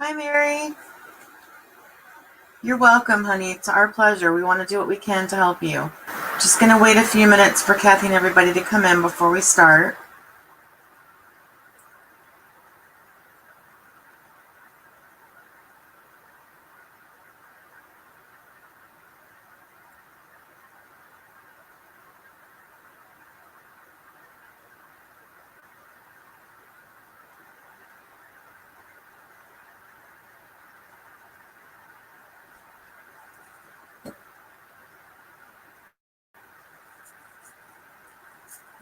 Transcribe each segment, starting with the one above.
Hi, Mary. You're welcome, honey. It's our pleasure. We want to do what we can to help you. Just going to wait a few minutes for Kathy and everybody to come in before we start.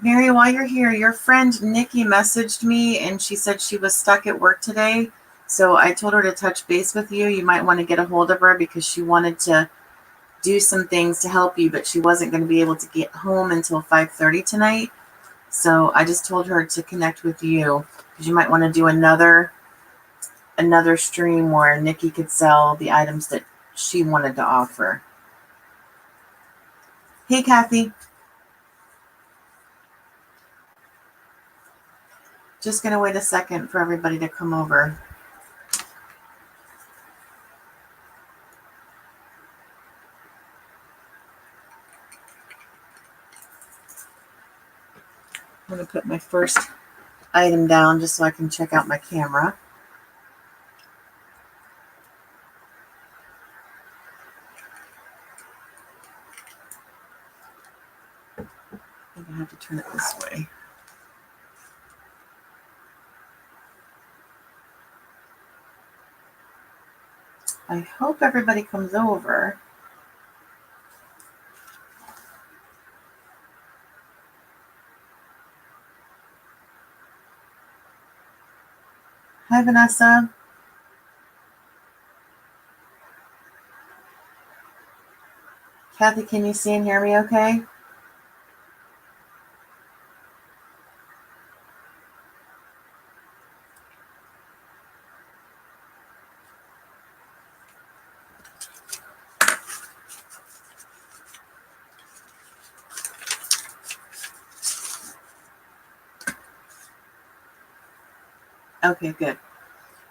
Mary, while you're here, your friend Nikki messaged me and she said she was stuck at work today. So I told her to touch base with you. You might want to get a hold of her because she wanted to do some things to help you, but she wasn't going to be able to get home until 5:30 tonight. So I just told her to connect with you because you might want to do another stream where Nikki could sell the items that she wanted to offer. Hey, Kathy. Just going to wait a second for everybody to come over. I'm going to put my first item down just so I can check out my camera. I think I have to turn it this way. I hope everybody comes over. Hi, Vanessa. Kathy, can you see and hear me okay? Okay, good.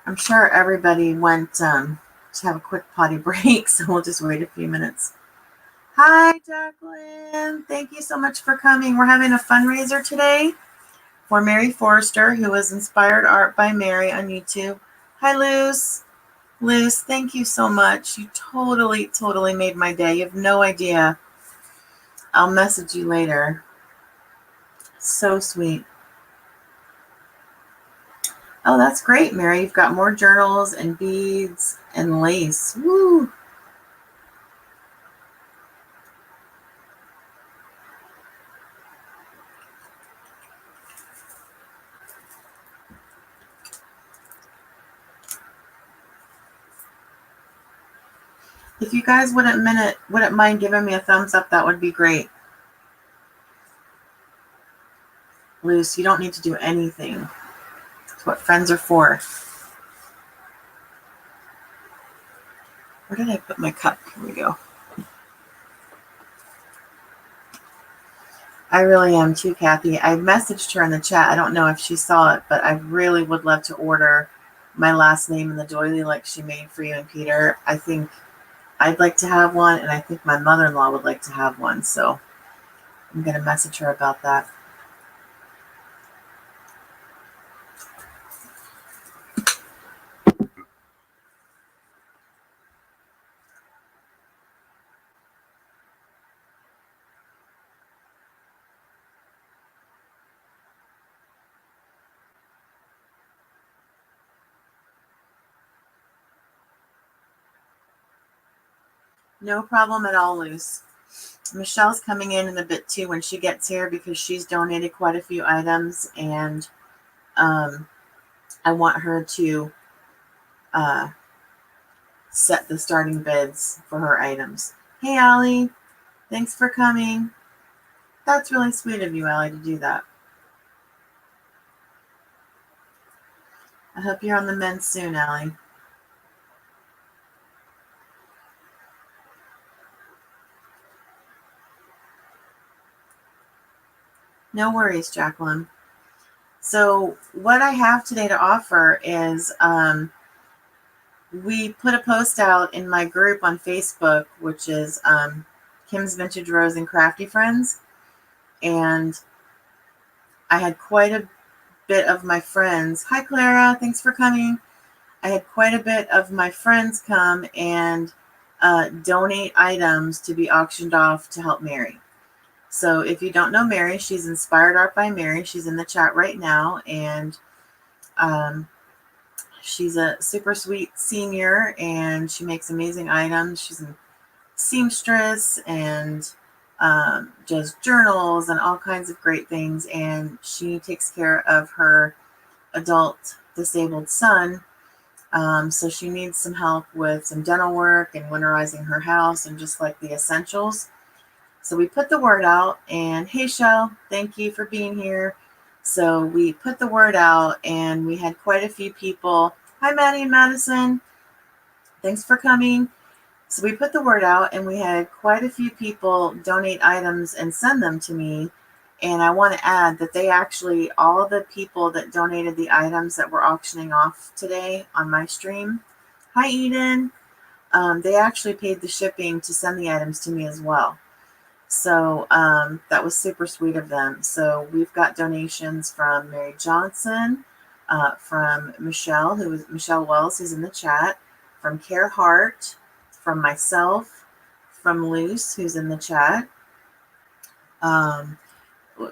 I'm sure everybody went to have a quick potty break, so we'll just wait a few minutes. Hi, Jacqueline. Thank you so much for coming. We're having a fundraiser today for Mary Forrester, who was Inspired Art by Mary on YouTube. Hi, Luz. Luz, thank you so much. You totally made my day. You have no idea. I'll message you later. So sweet. Oh, that's great, Mary. You've got more journals and beads and lace. Woo! If you guys wouldn't mind giving me a thumbs up, that would be great. Luce, you don't need to do anything. It's what friends are for. Where did I put my cup? Here we go. I really am too, Kathy. I messaged her in the chat. I don't know if she saw it, but I really would love to order my last name in the doily like she made for you and Peter. I think I'd like to have one, and I think my mother-in-law would like to have one. So I'm going to message her about that. No problem at all, Luce. Michelle's coming in a bit too when she gets here because she's donated quite a few items, and I want her to set the starting bids for her items. Hey, Allie. Thanks for coming. That's really sweet of you, Allie, to do that. I hope you're on the mend soon, Allie. No worries, Jacqueline. So what I have today to offer is we put a post out in my group on Facebook, which is Kim's Vintage Rose and Crafty Friends. And I had quite a bit of my friends. Hi, Clara. Thanks for coming. I had quite a bit of my friends come and donate items to be auctioned off to help Mary. So if you don't know Mary, she's Inspired Art by Mary. She's in the chat right now. And she's a super sweet senior, and she makes amazing items. She's a seamstress and does journals and all kinds of great things. And she takes care of her adult disabled son. So she needs some help with some dental work and winterizing her house and just like the essentials. So we put the word out, and hey, Shell, thank you for being here. So we put the word out, and we had quite a few people. Hi, Maddie and Madison. Thanks for coming. So we put the word out, and we had quite a few people donate items and send them to me. And I want to add that they actually, all the people that donated the items that we're auctioning off today on my stream, hi, Eden, they actually paid the shipping to send the items to me as well. So that was super sweet of them. So we've got donations from Mary Johnson, from Michelle, Michelle Wells, who's in the chat, from Care Hart, from myself, from Luce, who's in the chat.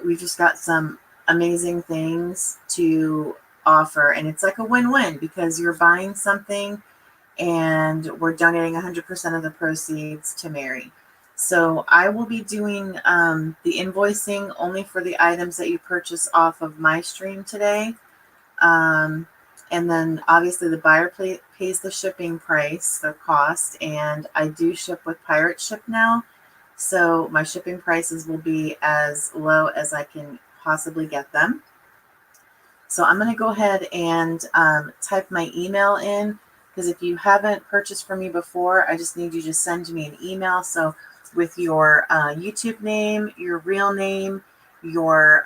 We've just got some amazing things to offer, and it's like a win-win because you're buying something and we're donating 100% of the proceeds to Mary. So I will be doing the invoicing only for the items that you purchase off of my stream today. And then obviously the buyer pays the shipping price, the cost, and I do ship with Pirate Ship now. So my shipping prices will be as low as I can possibly get them. So I'm going to go ahead and type my email in, because if you haven't purchased from me before, I just need you to send me an email. So with your YouTube name, your real name, your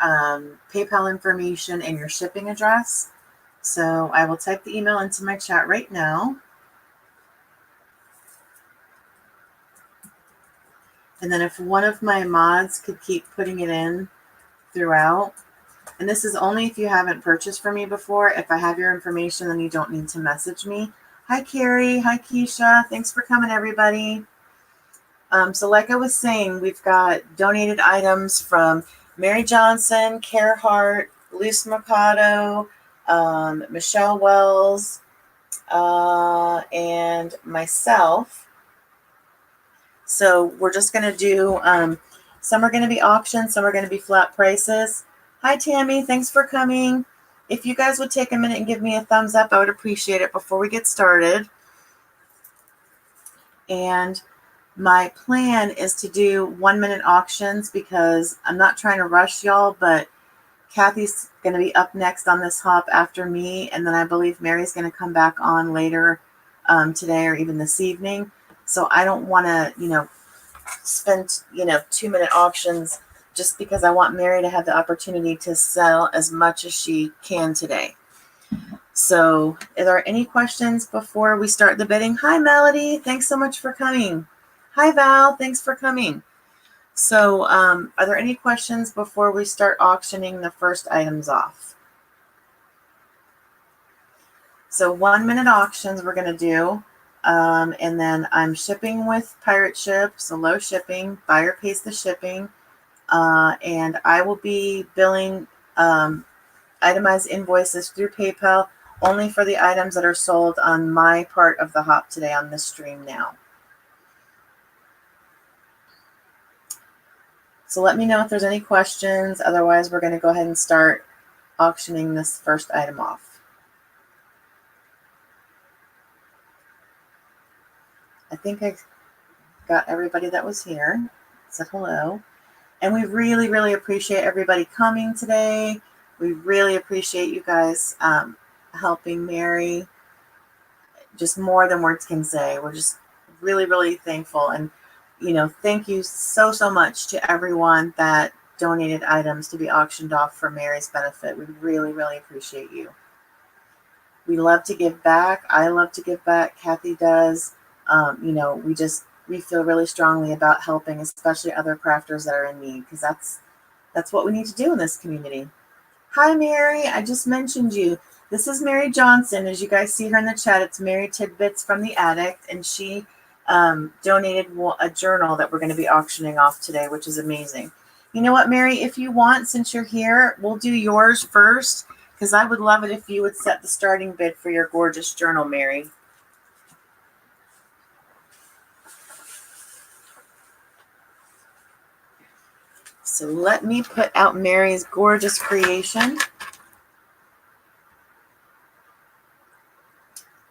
PayPal information, and your shipping address. So I will type the email into my chat right now. And then if one of my mods could keep putting it in throughout. And this is only if you haven't purchased from me before. If I have your information, then you don't need to message me. Hi, Carrie. Hi, Keisha. Thanks for coming, everybody. So like I was saying, we've got donated items from Mary Johnson, Care Hart, Luce Mercado, Michelle Wells, and myself. So we're just going to do, some are going to be auctions, some are going to be flat prices. Hi, Tammy. Thanks for coming. If you guys would take a minute and give me a thumbs up, I would appreciate it before we get started. And my plan is to do 1-minute auctions because I'm not trying to rush y'all, but Kathy's going to be up next on this hop after me. And then I believe Mary's going to come back on later today or even this evening. So I don't want to, spend, 2-minute auctions just because I want Mary to have the opportunity to sell as much as she can today. So are there any questions before we start the bidding? Hi, Melody. Thanks so much for coming. Hi, Val. Thanks for coming. So are there any questions before we start auctioning the first items off? So 1-minute auctions we're going to do. And then I'm shipping with Pirate Ship, so low shipping. Buyer pays the shipping. And I will be billing itemized invoices through PayPal only for the items that are sold on my part of the hop today on this stream now. So let me know if there's any questions. Otherwise, we're going to go ahead and start auctioning this first item off. I think I got everybody that was here. Said hello. And we really, really appreciate everybody coming today. We really appreciate you guys helping Mary. Just more than words can say. We're just really, really thankful. And, thank you so, so much to everyone that donated items to be auctioned off for Mary's benefit. We really, really appreciate you. We love to give back. I love to give back. Kathy does. We feel really strongly about helping, especially other crafters that are in need, because that's what we need to do in this community. Hi, Mary. I just mentioned you. This is Mary Johnson. As you guys see her in the chat, it's Mary Tidbits from the Addict, and she donated a journal that we're going to be auctioning off today, which is amazing. You know what, Mary? If you want, since you're here, we'll do yours first, because I would love it if you would set the starting bid for your gorgeous journal, Mary. So let me put out Mary's gorgeous creation.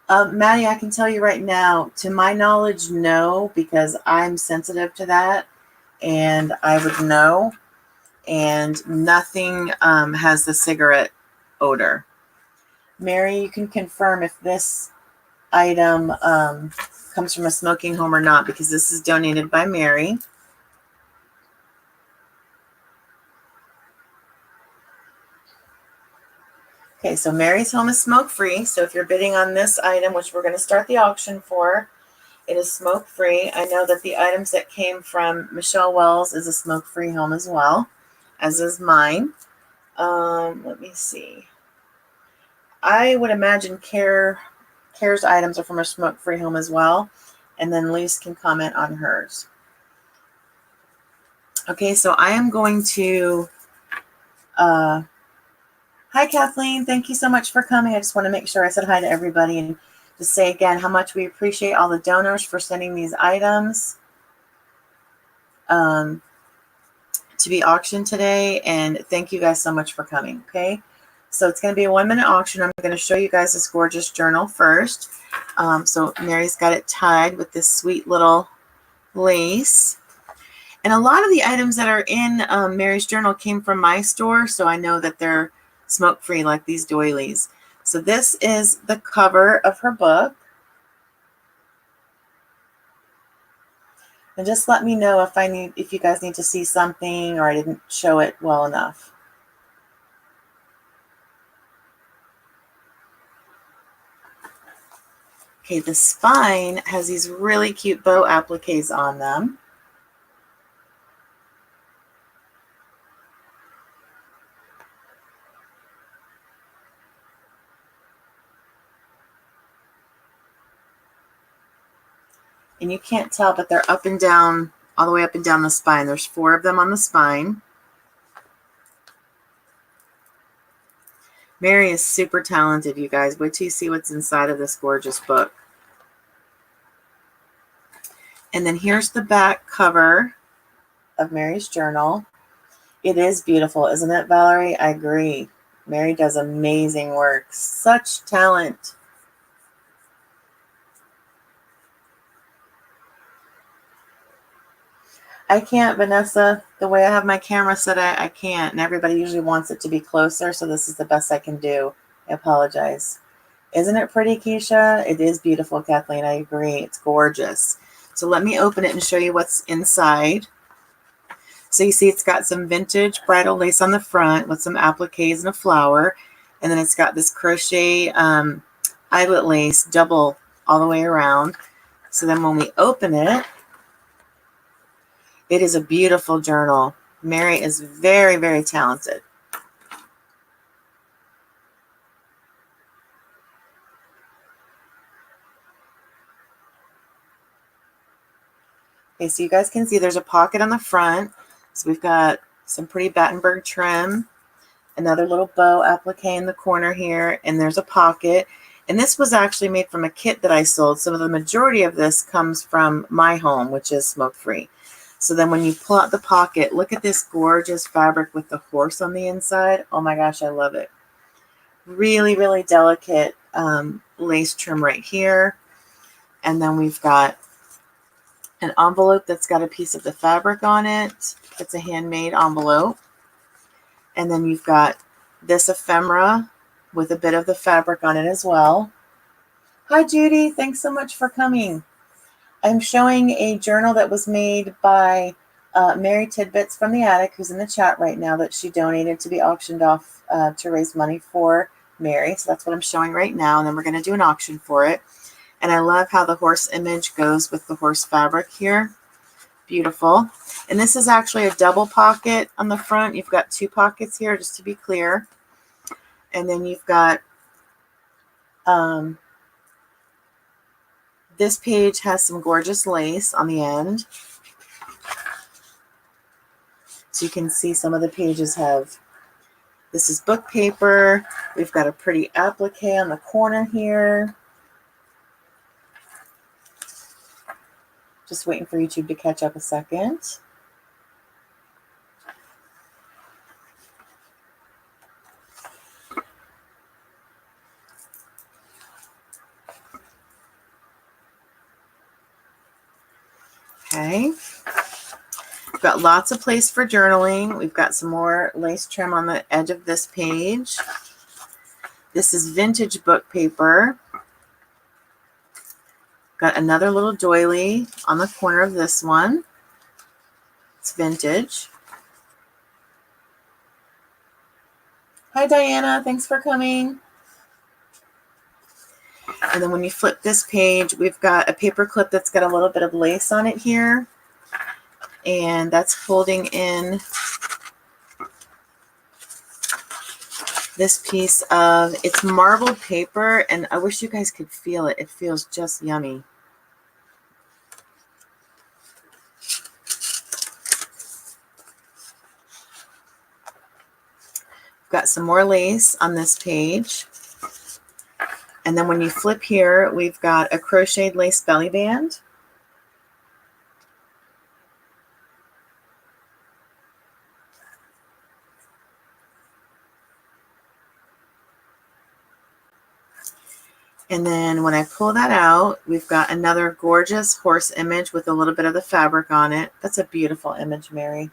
Maddie, I can tell you right now, to my knowledge, no, because I'm sensitive to that, and I would know. And nothing has the cigarette odor. Mary, you can confirm if this item comes from a smoking home or not, because this is donated by Mary. Okay, so Mary's home is smoke-free. So if you're bidding on this item, which we're going to start the auction for, it is smoke-free. I know that the items that came from Michelle Wells is a smoke-free home as well, as is mine. Let me see. I would imagine Care's items are from a smoke-free home as well. And then Lise can comment on hers. Okay, so I am going to... Hi, Kathleen. Thank you so much for coming. I just want to make sure I said hi to everybody and just say again how much we appreciate all the donors for sending these items to be auctioned today. And thank you guys so much for coming, okay? So it's going to be a 1-minute auction. I'm going to show you guys this gorgeous journal first. So Mary's got it tied with this sweet little lace. And a lot of the items that are in Mary's journal came from my store, so I know that they're smoke-free, like these doilies. So this is the cover of her book. And just let me know if you guys need to see something or I didn't show it well enough. Okay, the spine has these really cute bow appliques on them. And you can't tell, but they're up and down, all the way up and down the spine. There's 4 of them on the spine. Mary is super talented, you guys. Wait till you see what's inside of this gorgeous book. And then here's the back cover of Mary's journal. It is beautiful, isn't it, Valerie? I agree. Mary does amazing work. Such talent. I can't, Vanessa. The way I have my camera set, I can't. And everybody usually wants it to be closer, so this is the best I can do. I apologize. Isn't it pretty, Keisha? It is beautiful, Kathleen. I agree. It's gorgeous. So let me open it and show you what's inside. So you see it's got some vintage bridal lace on the front with some appliques and a flower. And then it's got this crochet eyelet lace double all the way around. So then when we open it, it is a beautiful journal. Mary is very, very talented. Okay, so you guys can see there's a pocket on the front. So we've got some pretty Battenberg trim, another little bow applique in the corner here, and there's a pocket. And this was actually made from a kit that I sold. So the majority of this comes from my home, which is smoke-free. So then when you pull out the pocket, look at this gorgeous fabric with the horse on the inside. Oh my gosh, I love it. Really, really delicate lace trim right here. And then we've got an envelope that's got a piece of the fabric on it. It's a handmade envelope. And then you've got this ephemera with a bit of the fabric on it as well. Hi, Judy. Thanks so much for coming. I'm showing a journal that was made by Mary Tidbits from the Attic, who's in the chat right now, that she donated to be auctioned off to raise money for Mary. So that's what I'm showing right now. And then we're going to do an auction for it. And I love how the horse image goes with the horse fabric here. Beautiful. And this is actually a double pocket on the front. You've got 2 pockets here, just to be clear. And then you've got, this page has some gorgeous lace on the end. So you can see some of the pages have, this is book paper. We've got a pretty applique on the corner here. Just waiting for YouTube to catch up a second. Okay. We've got lots of place for journaling. We've got some more lace trim on the edge of this page. This is vintage book paper. Got another little doily on the corner of this one. It's vintage. Hi, Diana. Thanks for coming. And then when you flip this page, we've got a paper clip that's got a little bit of lace on it here. And that's holding in this piece of, it's marbled paper, and I wish you guys could feel it. It feels just yummy. Got some more lace on this page. And then when you flip here, we've got a crocheted lace belly band. And then when I pull that out, we've got another gorgeous horse image with a little bit of the fabric on it. That's a beautiful image, Mary.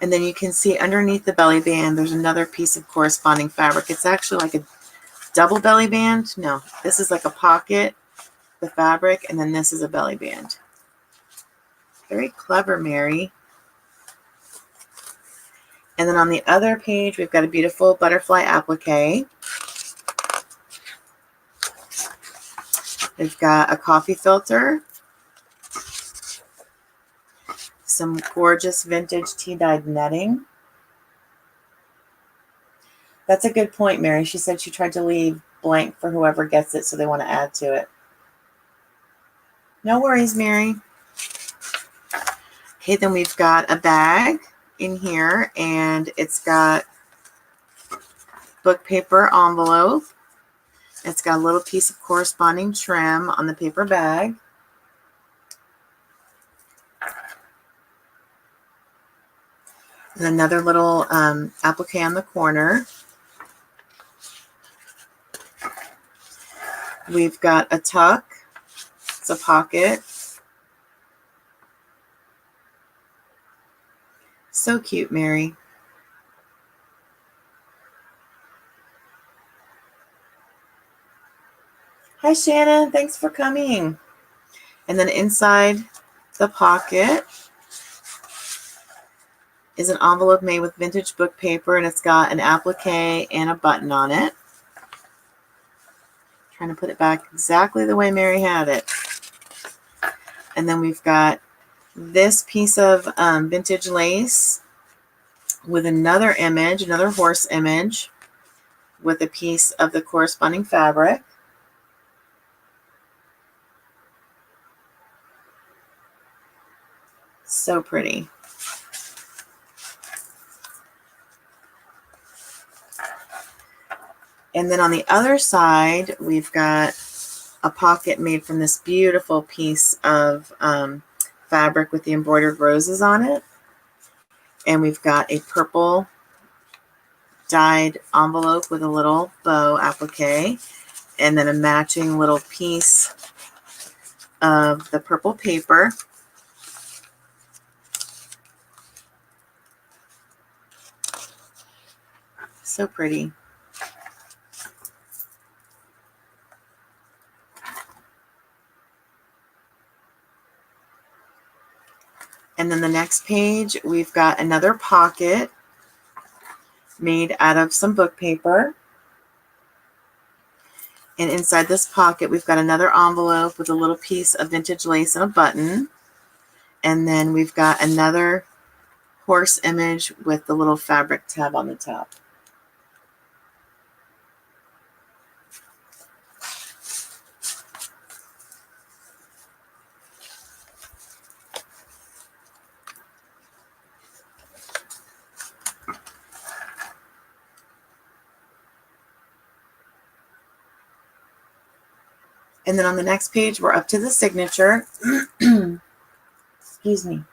And then you can see underneath the belly band, there's another piece of corresponding fabric. It's actually like a double belly band. No, this is like a pocket, the fabric, and then this is a belly band. Very clever, Mary. And then on the other page, we've got a beautiful butterfly applique. We've got a coffee filter. Some gorgeous vintage tea-dyed netting. That's a good point, Mary. She said she tried to leave blank for whoever gets it, so they want to add to it. No worries, Mary. Okay, then we've got a bag in here, and it's got book paper envelope. It's got a little piece of corresponding trim on the paper bag. And another little applique on the corner. We've got a tuck. It's a pocket. So cute, Mary. Hi, Shannon. Thanks for coming. And then inside the pocket is an envelope made with vintage book paper, and it's got an applique and a button on it. Trying to put it back exactly the way Mary had it. And then we've got this piece of vintage lace with another image, another horse image, with a piece of the corresponding fabric. So pretty. And then on the other side, we've got a pocket made from this beautiful piece of fabric with the embroidered roses on it. And we've got a purple dyed envelope with a little bow applique, and then a matching little piece of the purple paper. So pretty. And then the next page, we've got another pocket made out of some book paper. And inside this pocket, we've got another envelope with a little piece of vintage lace and a button. And then we've got another horse image with the little fabric tab on the top. And then on the next page, we're up to the signature. Excuse me.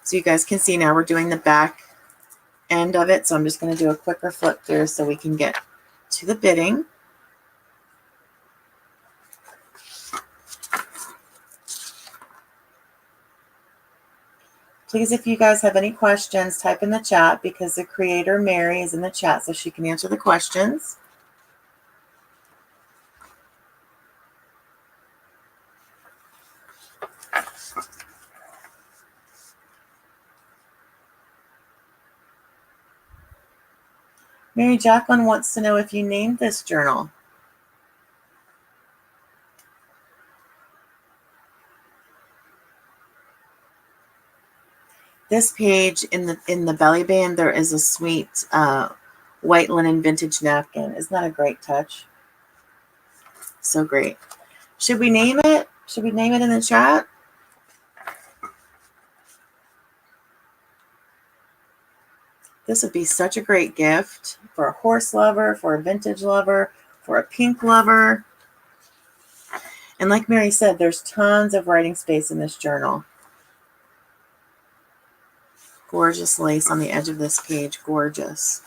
So you guys can see now we're doing the back end of it. So I'm just going to do a quicker flip through so we can get to the bidding. Please, if you guys have any questions, type in the chat because the creator, Mary, is in the chat so she can answer the questions. Mary Jacqueline wants to know if you named this journal. This page in the belly band, there is a sweet white linen vintage napkin. Isn't that a great touch? So great. Should we name it? Should we name it in the chat? This would be such a great gift for a horse lover, for a vintage lover, for a pink lover. And like Mary said, there's tons of writing space in this journal. Gorgeous lace on the edge of this page. Gorgeous.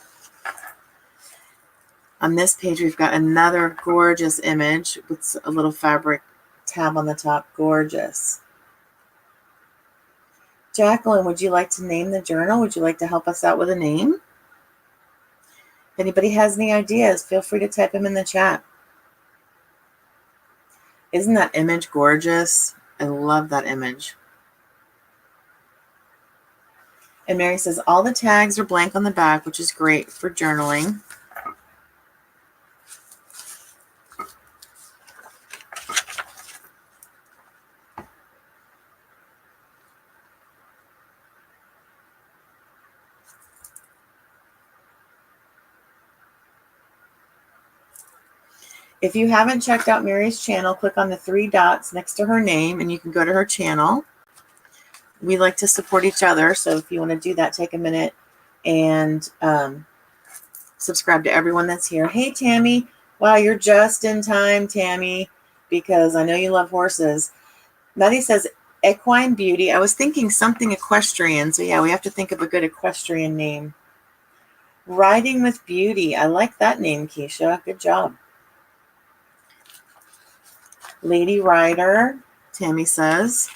On this page, we've got another gorgeous image with a little fabric tab on the top. Gorgeous. Jacqueline, would you like to name the journal? Would you like to help us out with a name? If anybody has any ideas, feel free to type them in the chat. Isn't that image gorgeous? I love that image. And Mary says all the tags are blank on the back, which is great for journaling. If you haven't checked out Mary's channel, click on the 3 dots next to her name and you can go to her channel. We like to support each other, so if you want to do that, take a minute and subscribe to everyone that's here. Hey, Tammy. Wow, you're just in time, Tammy, because I know you love horses. Maddie says equine beauty. I was thinking something equestrian, so yeah, we have to think of a good equestrian name. Riding with Beauty. I like that name, Keisha. Good job. Lady Rider, Tammy says.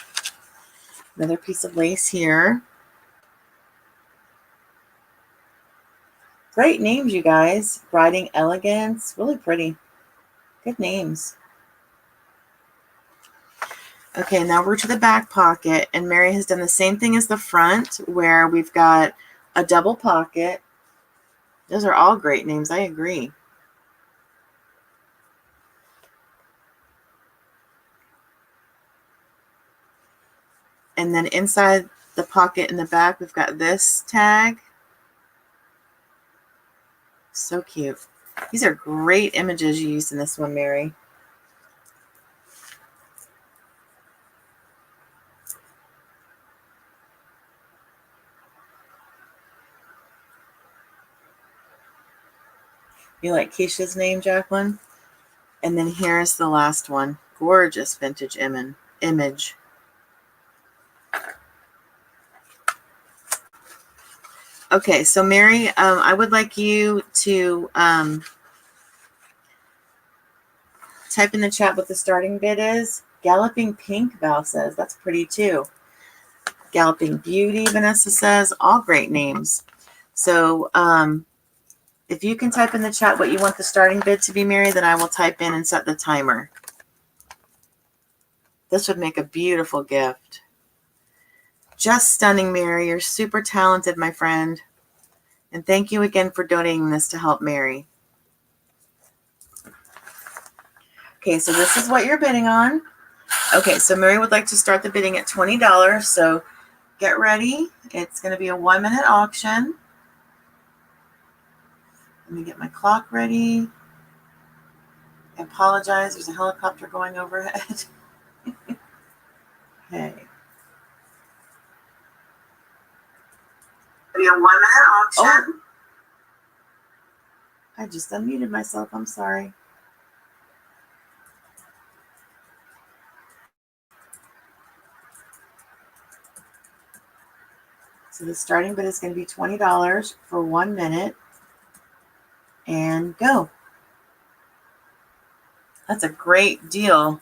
Another piece of lace here. Great names, you guys. Riding Elegance. Really pretty. Good names. Okay, now we're to the back pocket, and Mary has done the same thing as the front, where we've got a double pocket. Those are all great names. I agree. And then inside the pocket in the back, we've got this tag. So cute. These are great images you used in this one, Mary. You like Keisha's name, Jacqueline? And then here's the last one. Gorgeous vintage image. Okay, so Mary, I would like you to type in the chat what the starting bid is. Galloping Pink, Val says. That's pretty too. Galloping Beauty, Vanessa says. All great names. So if you can type in the chat what you want the starting bid to be, Mary, then I will type in and set the timer. This would make a beautiful gift. Just stunning, Mary. You're super talented, my friend. And thank you again for donating this to help Mary. Okay, so this is what you're bidding on. Okay, so Mary would like to start the bidding at $20. So get ready. It's going to be a 1-minute auction. Let me get my clock ready. I apologize. There's a helicopter going overhead. Okay. Be a 1-minute auction. Oh. I just unmuted myself. I'm sorry. So the starting bid is going to be $20 for 1 minute. And go. That's a great deal.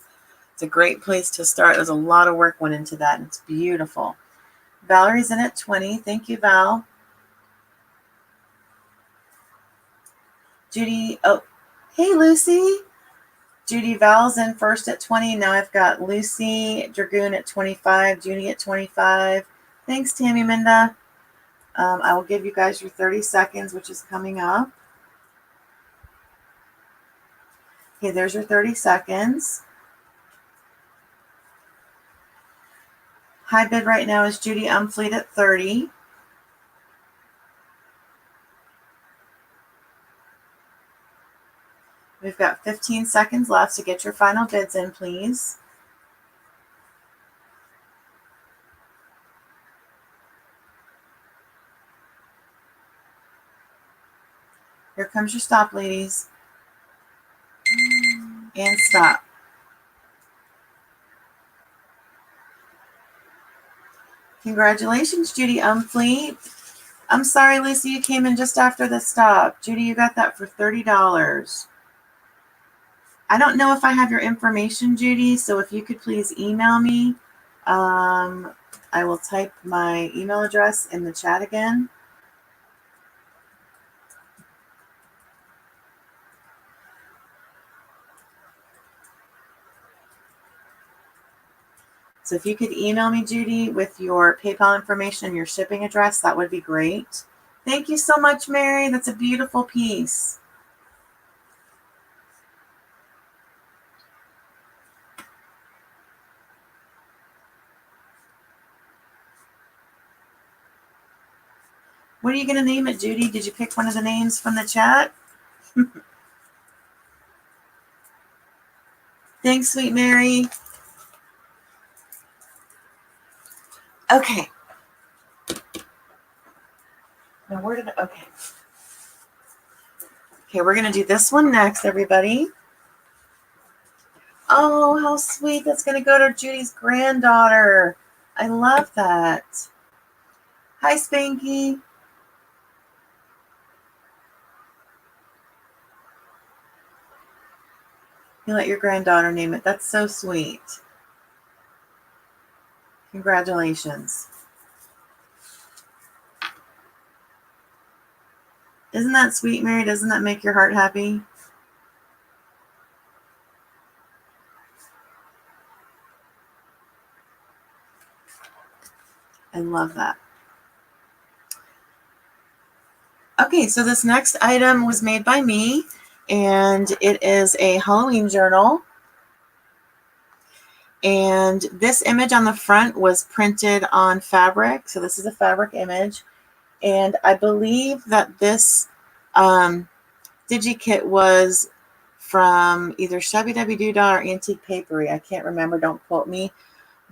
It's a great place to start. There's a lot of work went into that, and it's beautiful. Valerie's in at 20. Thank you, Val. Judy, oh, hey, Lucy. Judy, Val's in first at 20. Now I've got Lucy Dragoon at 25, Judy at 25. Thanks, Tammy Minda. I will give you guys your 30 seconds, which is coming up. Okay, there's your 30 seconds. High bid right now is Judy Umfleet at 30. We've got 15 seconds left, so get your final bids in, please. Here comes your stop, ladies. And stop. Congratulations, Judy Umfleet. I'm sorry, Lucy, you came in just after the stop. Judy, you got that for $30. I don't know if I have your information, Judy, so if you could please email me. I will type my email address in the chat again. So if you could email me, Judy, with your PayPal information and your shipping address, that would be great. Thank you so much, Mary. That's a beautiful piece. What are you going to name it, Judy? Did you pick one of the names from the chat? Thanks, sweet Mary. Okay. Now, where did okay. Okay, we're going to do this one next, everybody. Oh, how sweet. That's going to go to Judy's granddaughter. I love that. Hi, Spanky. You let your granddaughter name it. That's so sweet. Congratulations. Isn't that sweet, Mary? Doesn't that make your heart happy? I love that. Okay, so this next item was made by me, and it is a Halloween journal. And this image on the front was printed on fabric. So this is a fabric image. And I believe that this DigiKit was from either Shabby Dabby Doodah or Antique Papery. I can't remember. Don't quote me.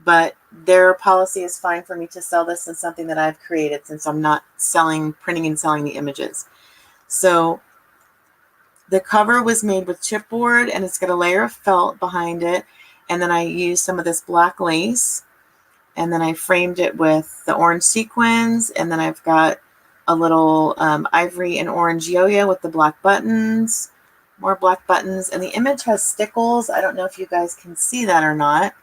But their policy is fine for me to sell this as something that I've created, since I'm not printing and selling the images. So the cover was made with chipboard, and it's got a layer of felt behind it. And then I used some of this black lace, and then I framed it with the orange sequins. And then I've got a little ivory and orange yo-yo with the black buttons, more black buttons. And the image has stickles. I don't know if you guys can see that or not.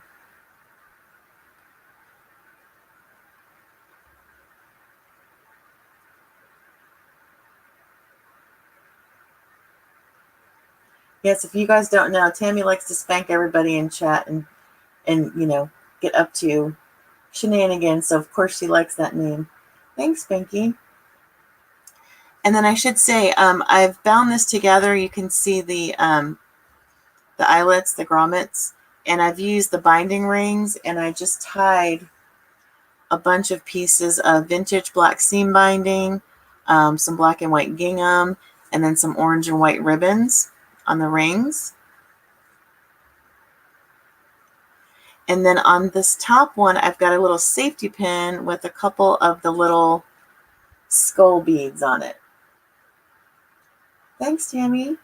Yes, if you guys don't know, Tammy likes to spank everybody in chat and you know, get up to Shenanigans. So of course she likes that name. Thanks, Pinky. And then I should say, I've bound this together. You can see the eyelets, the grommets, and I've used the binding rings, and I just tied a bunch of pieces of vintage black seam binding, some black and white gingham, and then some orange and white ribbons on the rings. And then on this top one, I've got a little safety pin with a couple of the little skull beads on it. Thanks, Tammy.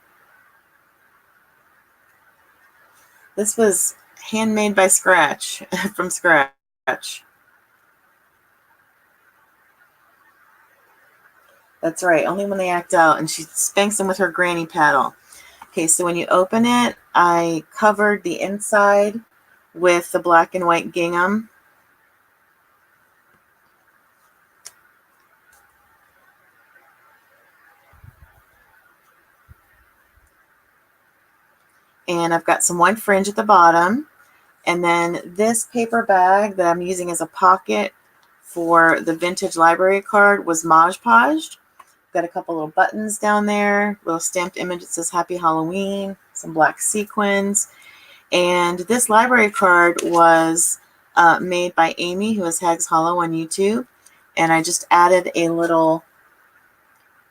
This was handmade by scratch, from scratch. That's right, only when they act out, and she spanks them with her granny paddle. Okay, so when you open it, I covered the inside with the black and white gingham. And I've got some white fringe at the bottom. And then this paper bag that I'm using as a pocket for the vintage library card was Mod Podged. Got a couple little buttons down there, little stamped image that says Happy Halloween, some black sequins. And this library card was made by Amy, who is Hags Hollow on YouTube. And I just added a little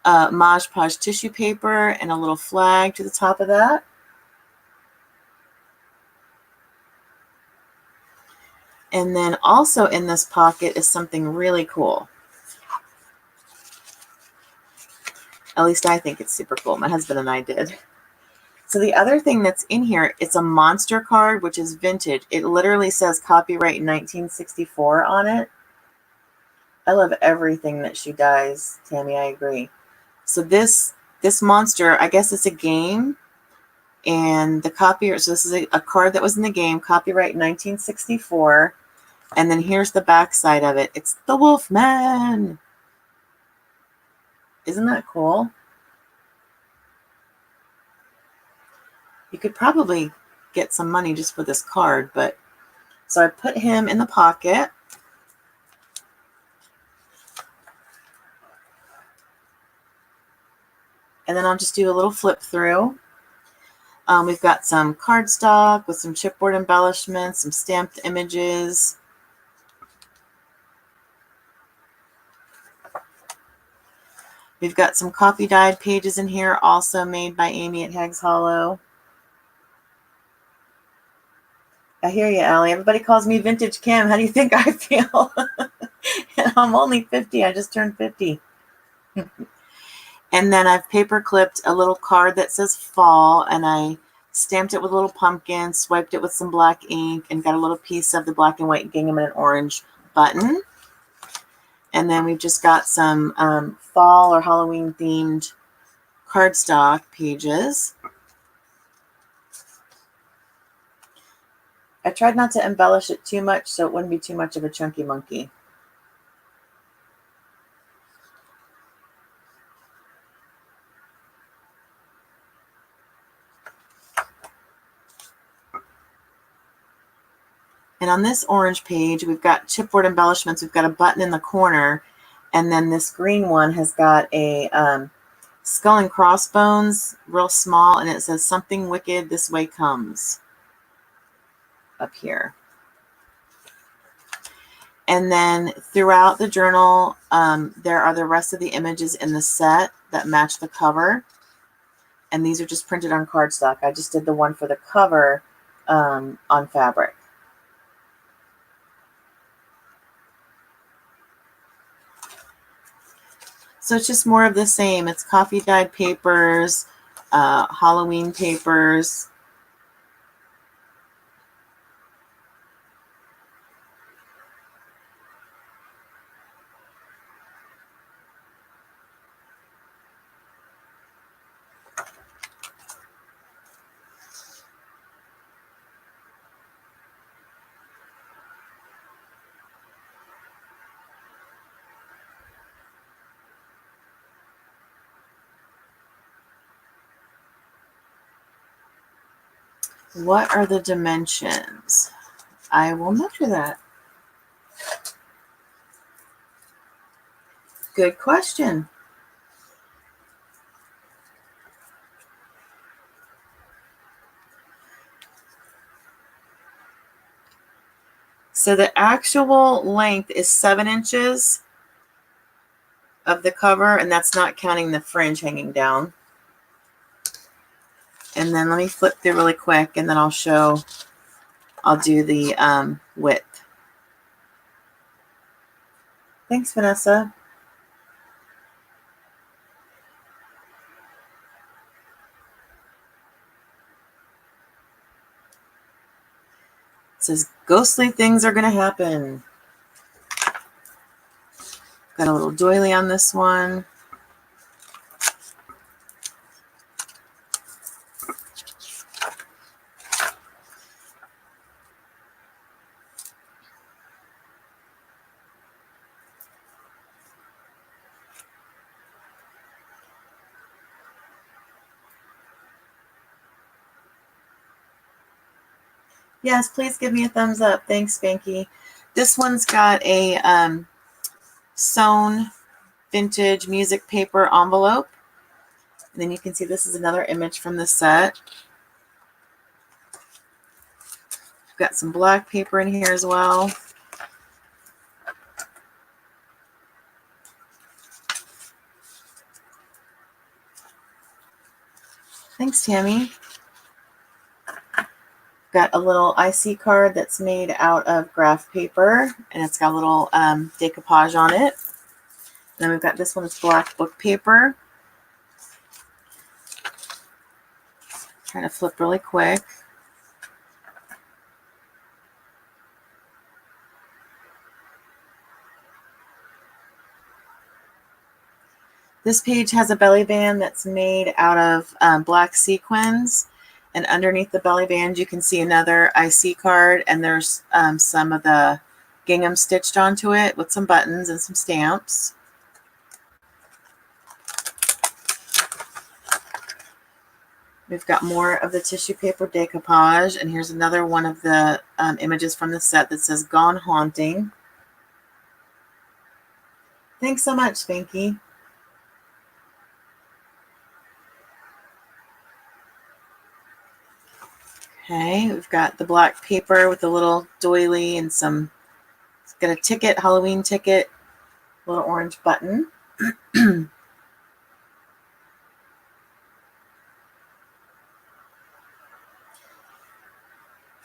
Mod Podge tissue paper and a little flag to the top of that. And then also in this pocket is something really cool. At least I think it's super cool. My husband and I did. So the other thing that's in here, it's a monster card, which is vintage. It literally says copyright 1964 on it. I love everything that she does, Tammy, I agree. So this monster, I guess it's a game. And the copyright, so this is a card that was in the game, copyright 1964. And then here's the back side of it. It's the Wolfman. Isn't that cool? You could probably get some money just for this card, but so I put him in the pocket. And then I'll just do a little flip through. We've got some cardstock with some chipboard embellishments, some stamped images. We've got some coffee dyed pages in here, also made by Amy at Hags Hollow. I hear you, Allie. Everybody calls me Vintage Kim. How do you think I feel? And I'm only 50. I just turned 50. And then I've paper clipped a little card that says fall, and I stamped it with a little pumpkin, swiped it with some black ink, and got a little piece of the black and white gingham and an orange button. And then we've just got some fall or Halloween themed cardstock pages. I tried not to embellish it too much so it wouldn't be too much of a chunky monkey. And on this orange page, we've got chipboard embellishments. We've got a button in the corner. And then this green one has got a skull and crossbones, real small. And it says, "Something wicked this way comes," up here. And then throughout the journal, there are the rest of the images in the set that match the cover. And these are just printed on cardstock. I just did the one for the cover on fabric. So it's just more of the same. It's coffee dyed papers, Halloween papers. What are the dimensions? I will measure that. Good question. So the actual length is 7 inches of the cover, and that's not counting the fringe hanging down. And then let me flip through really quick, and then I'll do the width. Thanks, Vanessa. It says ghostly things are going to happen. Got a little doily on this one. Yes, please give me a thumbs up. Thanks, Spanky. This one's got a sewn vintage music paper envelope. And then you can see this is another image from the set. We've got some black paper in here as well. Thanks, Tammy. Got a little IC card that's made out of graph paper, and it's got a little decoupage on it. And then we've got this one that's black book paper. Trying to flip really quick. This page has a belly band that's made out of black sequins. And underneath the belly band, you can see another IC card, and there's some of the gingham stitched onto it with some buttons and some stamps. We've got more of the tissue paper decoupage, and here's another one of the images from the set that says Gone Haunting. Thanks so much, Spanky. Okay, we've got the black paper with a little doily and some, it's got a ticket, Halloween ticket, little orange button.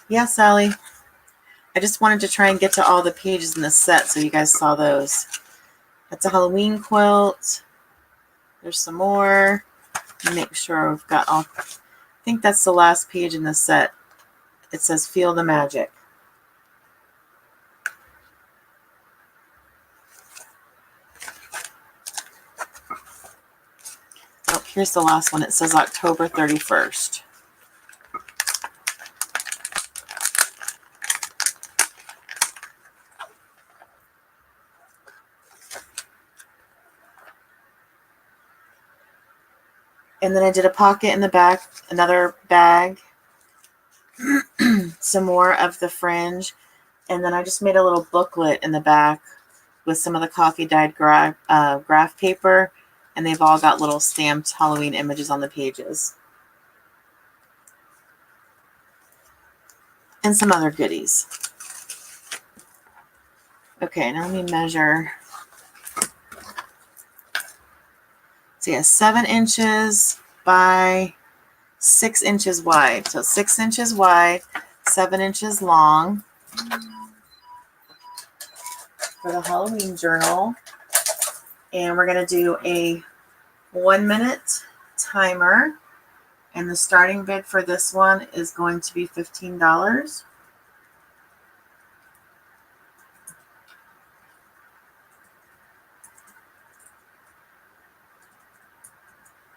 Yeah, Sally. I just wanted to try and get to all the pages in the set so you guys saw those. That's a Halloween quilt. There's some more. Make sure we've got all. I think that's the last page in the set. It says Feel the Magic. Oh, here's the last one. It says October 31st. And then I did a pocket in the back, another bag, some more of the fringe. And then I just made a little booklet in the back with some of the coffee dyed graph paper. And they've all got little stamped Halloween images on the pages. And some other goodies. Okay, now let me measure. So yeah, 7 inches by 6 inches wide. So 6 inches wide, 7 inches long for the Halloween journal. And we're going to do a 1-minute timer. And the starting bid for this one is going to be $15.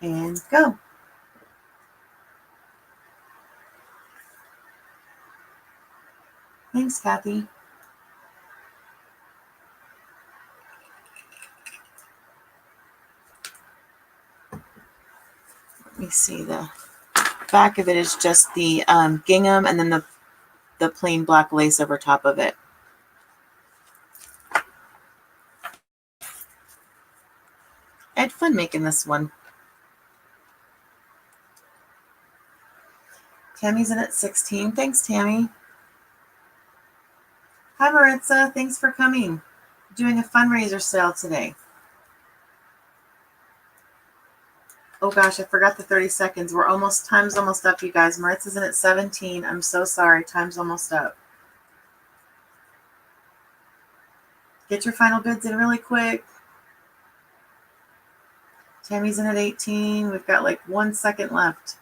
And go. Thanks, Kathy. Let me see. The back of it is just the gingham and then the plain black lace over top of it. had fun making this one. Tammy's in at 16. Thanks, Tammy. Hi, Maritza. Thanks for coming. Doing a fundraiser sale today. Oh gosh, I forgot the 30 seconds. Time's almost up, you guys. Maritza's in at 17. I'm so sorry. Time's almost up. Get your final bids in really quick. Tammy's in at 18. We've got like 1 second left.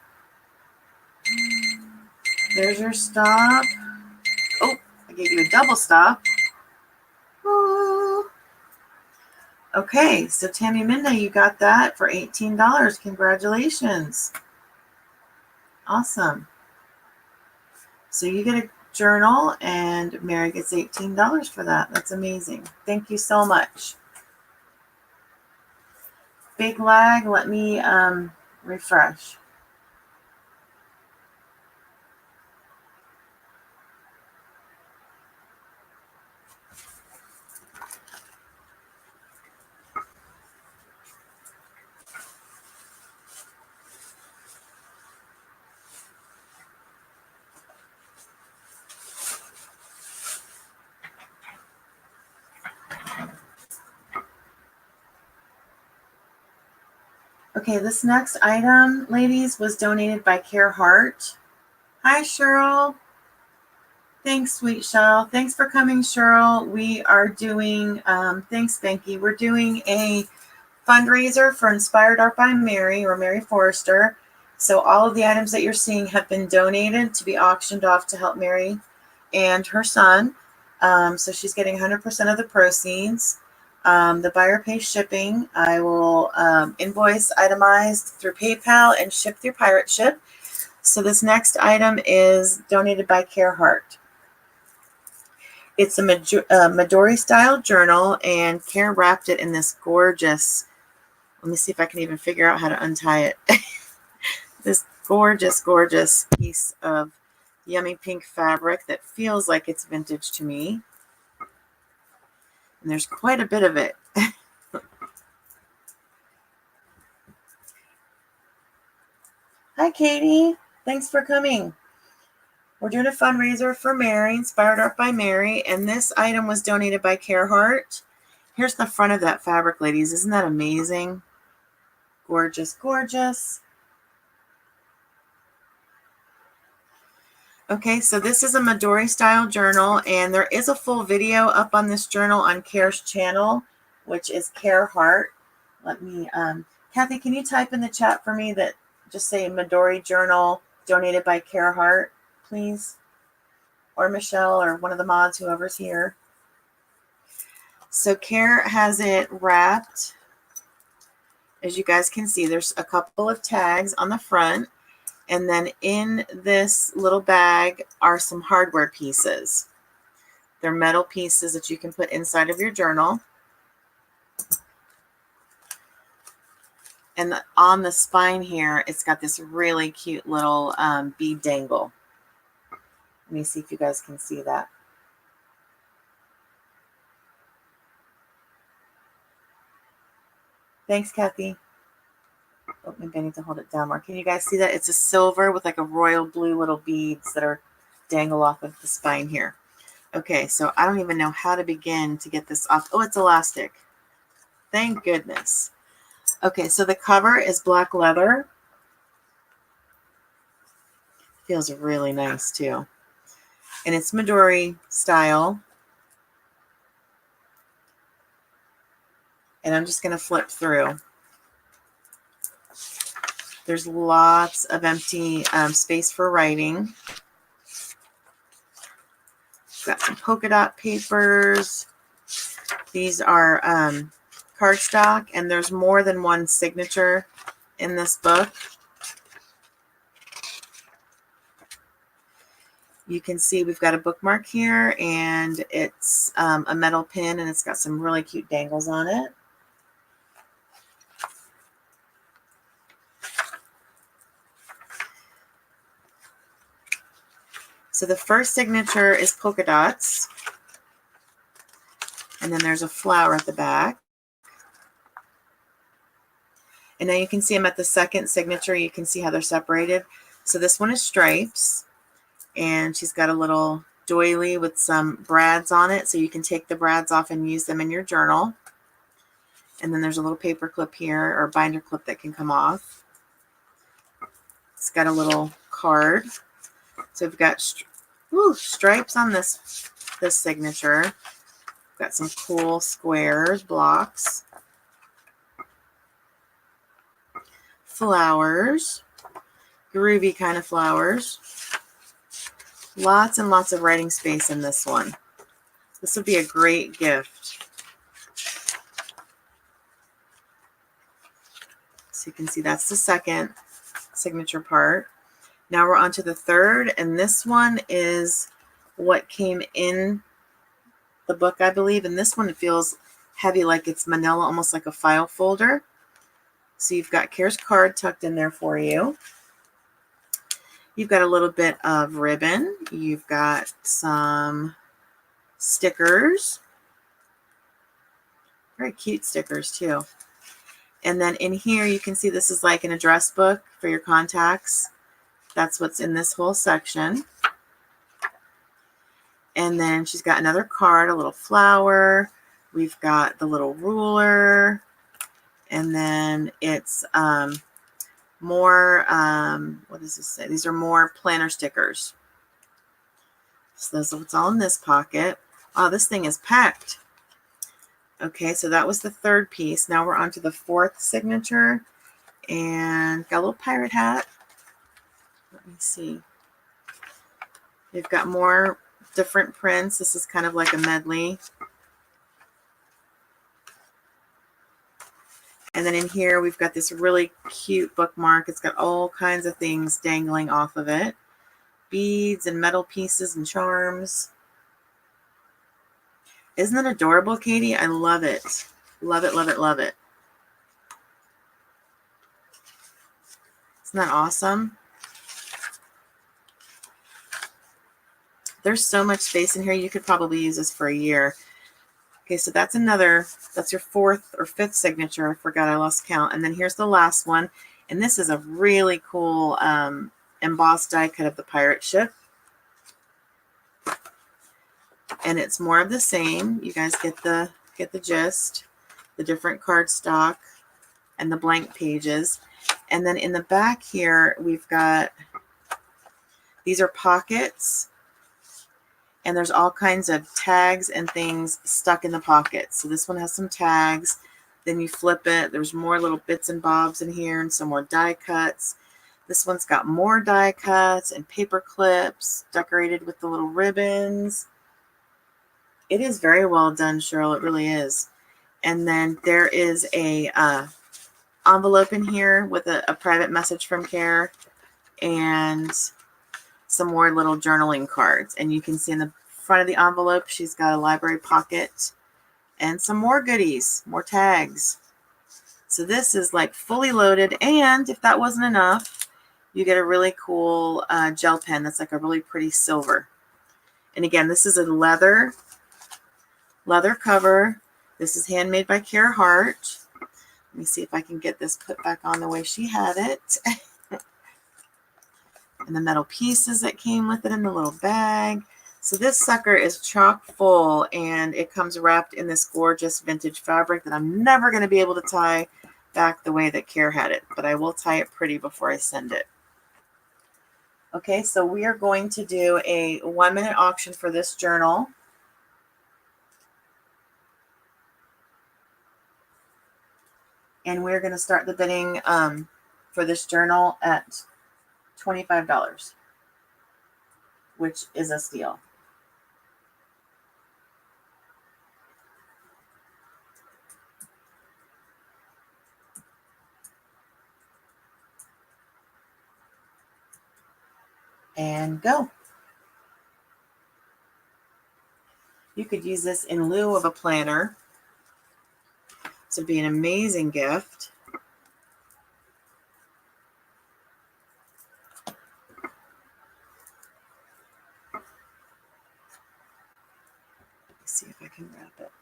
There's your stop. Oh, I gave you a double stop. Ooh. Okay, so Tammy Minda, you got that for $18. Congratulations. Awesome. So you get a journal and Mary gets $18 for that. That's amazing. Thank you so much. Big lag. Let me refresh. Okay, this next item, ladies, was donated by Care Heart. Hi, Cheryl. Thanks, sweet Cheryl. Thanks for coming, Cheryl. We are doing, thanks, Benky. We're doing a fundraiser for Inspired Art by Mary, or Mary Forrester. So all of the items that you're seeing have been donated to be auctioned off to help Mary and her son. So she's getting 100% of the proceeds. The buyer pays shipping. I will invoice itemized through PayPal and ship through Pirate Ship. So this next item is donated by Care Heart. It's a Midori style journal, and Care wrapped it in this gorgeous, let me see if I can even figure out how to untie it. This gorgeous, gorgeous piece of yummy pink fabric that feels like it's vintage to me. And there's quite a bit of it. Hi, Katie. Thanks for coming. We're doing a fundraiser for Mary, Inspired Art by Mary, and this item was donated by Care Heart. Here's the front of that fabric, ladies. Isn't that amazing? Gorgeous, gorgeous. Okay, so this is a Midori style journal, and there is a full video up on this journal on Care's channel, which is Care Heart. Let me, Kathy, can you type in the chat for me that just say Midori journal donated by Care Heart, please? Or Michelle, or one of the mods, whoever's here. So Care has it wrapped. As you guys can see, there's a couple of tags on the front. And then in this little bag are some hardware pieces. They're metal pieces that you can put inside of your journal. And on the spine here, it's got this really cute little bead dangle. Let me see if you guys can see that. Thanks, Kathy. Oh, maybe I need to hold it down more. Can you guys see that? It's a silver with like a royal blue little beads that are dangle off of the spine here. Okay, so I don't even know how to begin to get this off. Oh, it's elastic. Thank goodness. Okay, so the cover is black leather. Feels really nice too. And it's Midori style. And I'm just going to flip through. There's lots of empty space for writing. Got some polka dot papers. These are cardstock, and there's more than one signature in this book. You can see we've got a bookmark here, and it's a metal pin, and it's got some really cute dangles on it. So the first signature is polka dots, and then there's a flower at the back. And now you can see I'm at the second signature. You can see how they're separated. So this one is stripes, and she's got a little doily with some brads on it. So you can take the brads off and use them in your journal. And then there's a little paper clip here, or binder clip, that can come off. It's got a little card. So we've got stripes on this signature. Got some cool squares, blocks, flowers, groovy kind of flowers. Lots and lots of writing space in this one. This would be a great gift. So you can see that's the second signature part. Now we're on to the third, and this one is what came in the book, I believe. And this one feels heavy, like it's manila, almost like a file folder. So you've got Care's card tucked in there for you. You've got a little bit of ribbon. You've got some stickers. Very cute stickers too. And then in here, you can see this is like an address book for your contacts. That's what's in this whole section. And then she's got another card, a little flower. We've got the little ruler. And then it's more, what does this say? These are more planner stickers. So that's what's all in this pocket. Oh, this thing is packed. Okay, so that was the third piece. Now we're on to the fourth signature. And got a little pirate hat. Let me see. We've got more different prints. This is kind of like a medley. And then in here, we've got this really cute bookmark. It's got all kinds of things dangling off of it. Beads and metal pieces and charms. Isn't that adorable, Katie? I love it. Love it, love it, love it. Isn't that awesome? There's so much space in here. You could probably use this for a year. Okay, so that's your fourth or fifth signature. I forgot, I lost count. And then here's the last one. And this is a really cool embossed die cut of the pirate ship. And it's more of the same. You guys get the gist. The different cardstock and the blank pages. And then in the back here, we've got, these are pockets. And there's all kinds of tags and things stuck in the pockets. So this one has some tags. Then you flip it. There's more little bits and bobs in here and some more die cuts. This one's got more die cuts and paper clips decorated with the little ribbons. It is very well done, Cheryl. It really is. And then there is a envelope in here with a private message from Care and some more little journaling cards. And you can see in the front of the envelope, she's got a library pocket and some more goodies, more tags. So this is like fully loaded. And if that wasn't enough, you get a really cool gel pen that's like a really pretty silver. And again, this is a leather cover. This is handmade by Care Hart. Let me see if I can get this put back on the way she had it. And the metal pieces that came with it in the little bag. So this sucker is chock full, and it comes wrapped in this gorgeous vintage fabric that I'm never going to be able to tie back the way that Care had it, but I will tie it pretty before I send it. Okay, so we are going to do a 1-minute auction for this journal. And we're going to start the bidding for this journal at $25, which is a steal. And go. You could use this in lieu of a planner. This would be an amazing gift. Let's see if I can wrap it.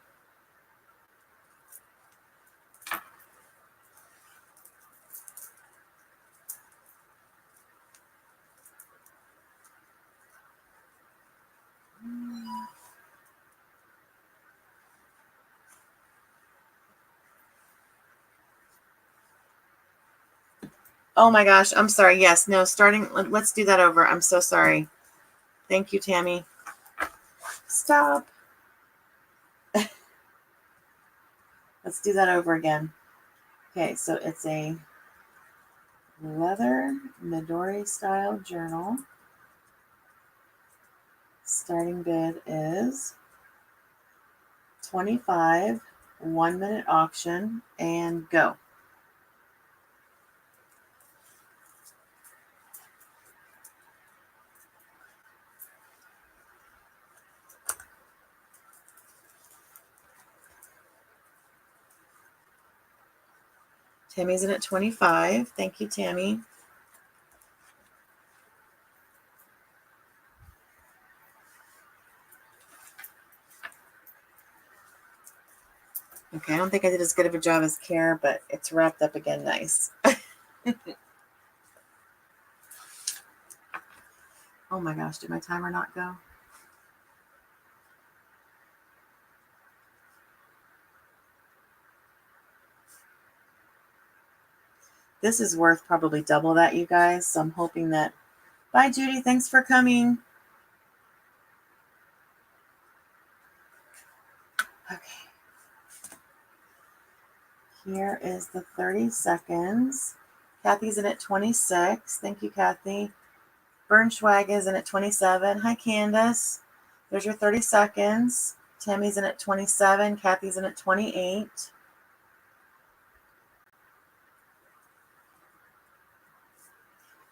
Oh my gosh, I'm sorry. Yes, no, starting, let's do that over. I'm so sorry. Thank you, Tammy. Stop. Let's do that over again. Okay, so it's a leather Midori style journal. Starting bid is $25, 1 minute auction, and go. Tammy's in at 25. Thank you, Tammy. Okay, I don't think I did as good of a job as Care, but it's wrapped up again nice. Oh my gosh, did my timer not go? This is worth probably double that, you guys. So I'm hoping that... Bye, Judy. Thanks for coming. Okay. Here is the 30 seconds. Kathy's in at 26. Thank you, Kathy. Bernschwag is in at 27. Hi, Candace. There's your 30 seconds. Tammy's in at 27. Kathy's in at 28.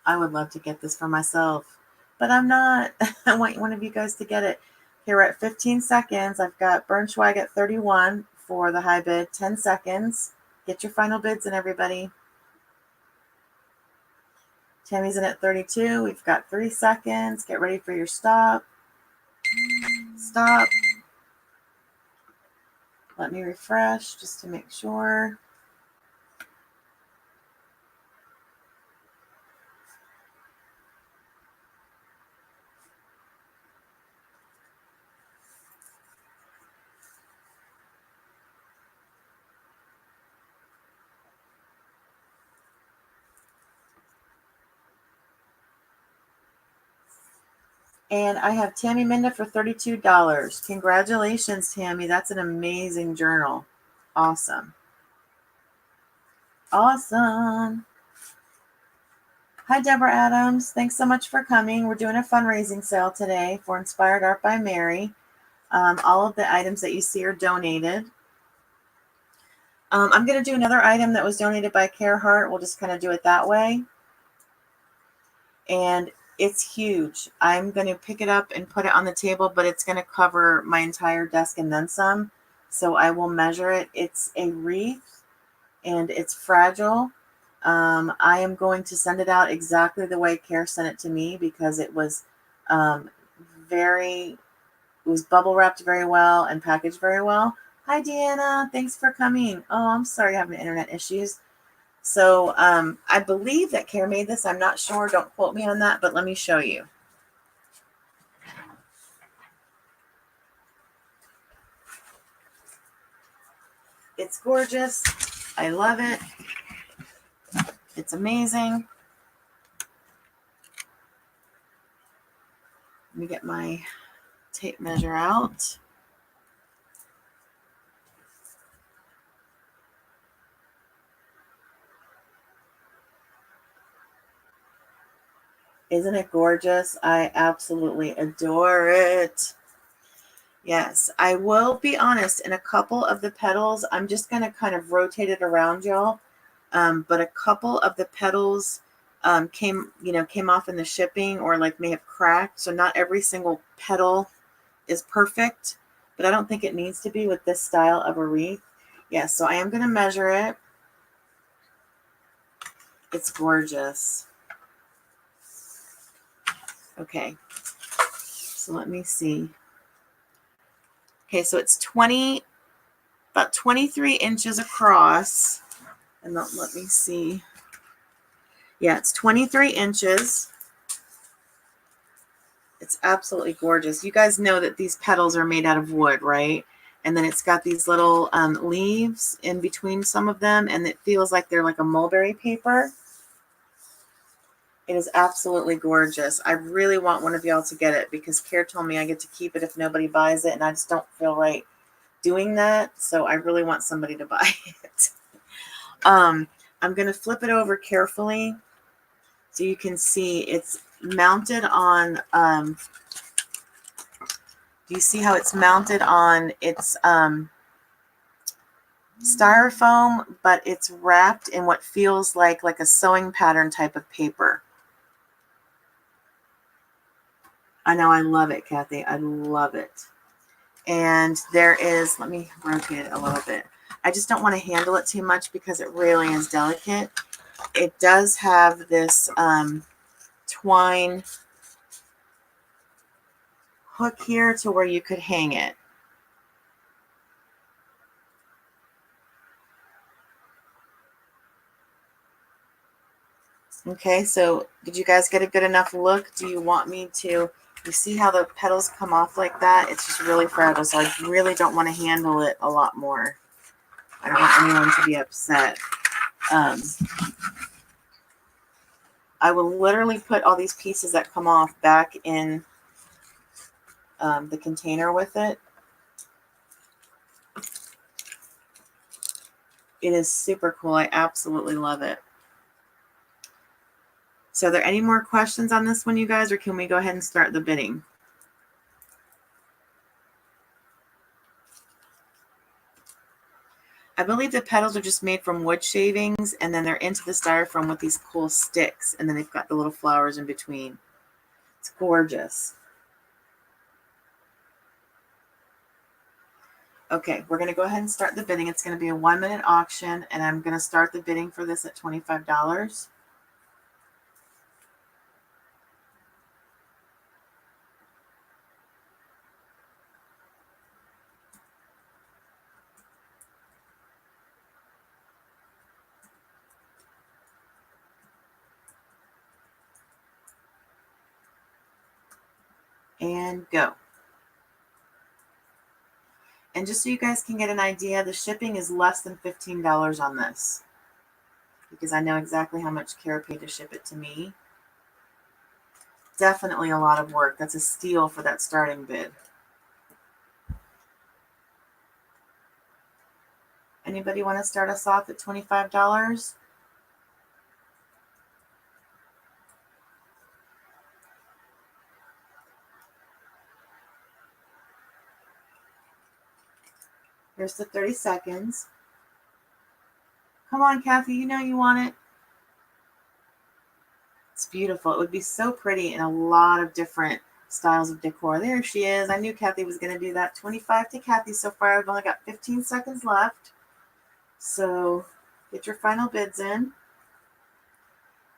I would love to get this for myself, but I'm not. I want one of you guys to get it. Here, we're at 15 seconds. I've got Bernschwag at 31 for the high bid. 10 seconds. Get your final bids in, everybody. Tammy's in at 32. We've got 3 seconds. Get ready for your stop. Stop. Let me refresh just to make sure. And I have Tammy Minda for $32. Congratulations, Tammy. That's an amazing journal. Awesome. Awesome. Hi, Deborah Adams. Thanks so much for coming. We're doing a fundraising sale today for Inspired Art by Mary. All of the items that you see are donated. I'm going to do another item that was donated by Careheart. We'll just kind of do it that way. And it's huge. I'm going to pick it up and put it on the table, but it's going to cover my entire desk and then some. So I will measure it. It's a wreath and it's fragile. I am going to send it out exactly the way Care sent it to me because it was it was bubble wrapped very well and packaged very well. Hi, Deanna. Thanks for coming. Oh, I'm sorry you're having internet issues. So I believe that Care made this. I'm not sure. Don't quote me on that, but let me show you. It's gorgeous. I love it. It's amazing. Let me get my tape measure out. Isn't it gorgeous? I absolutely adore it. Yes, I will be honest, in a couple of the petals, I'm just going to kind of rotate it around, y'all. But a couple of the petals came off in the shipping or like may have cracked. So not every single petal is perfect, but I don't think it needs to be with this style of a wreath. Yes, so I am going to measure it. It's gorgeous. Okay, so let me see. Okay, so it's about 23 inches across. And let me see. Yeah, it's 23 inches. It's absolutely gorgeous. You guys know that these petals are made out of wood, right? And then it's got these little leaves in between some of them, and it feels like they're like a mulberry paper. It is absolutely gorgeous. I really want one of y'all to get it because Care told me I get to keep it if nobody buys it, and I just don't feel right doing that. So I really want somebody to buy it. I'm going to flip it over carefully so you can see it's mounted on, do you see how it's mounted on its styrofoam, but it's wrapped in what feels like a sewing pattern type of paper. I know, I love it, Kathy. I love it. And there is, let me rotate it a little bit. I just don't want to handle it too much because it really is delicate. It does have this twine hook here to where you could hang it. Okay, so did you guys get a good enough look? Do you want me to, you see how the petals come off like that? It's just really fragile, so I really don't want to handle it a lot more. I don't want anyone to be upset. I will literally put all these pieces that come off back in the container with it. It is super cool. I absolutely love it. So are there any more questions on this one, you guys, or can we go ahead and start the bidding? I believe the petals are just made from wood shavings, and then they're into the styrofoam with these cool sticks, and then they've got the little flowers in between. It's gorgeous. Okay, we're going to go ahead and start the bidding. It's going to be a 1-minute auction, and I'm going to start the bidding for this at $25. And go. And just so you guys can get an idea, the shipping is less than $15 on this, because I know exactly how much Kara paid to ship it to me. Definitely a lot of work. That's a steal for that starting bid. Anybody want to start us off at $25? Here's the 30 seconds. Come on, Kathy, you know you want it. It's beautiful. It would be so pretty in a lot of different styles of decor. There she is. I knew Kathy was going to do that. 25 to Kathy so far. I've only got 15 seconds left. So get your final bids in.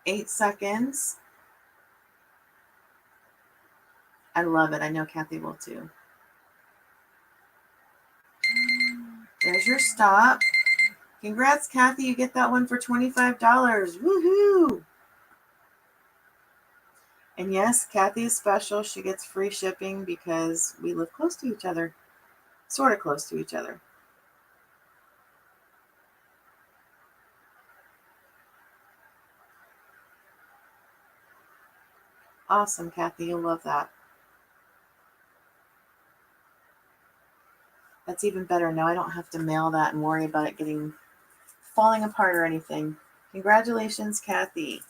8 seconds. I love it. I know Kathy will too. There's your stop. Congrats, Kathy. You get that one for $25. Woohoo! And yes, Kathy is special. She gets free shipping because we live close to each other. Sort of close to each other. Awesome, Kathy. You'll love that. That's even better. Now I don't have to mail that and worry about it falling apart or anything. Congratulations, Kathy.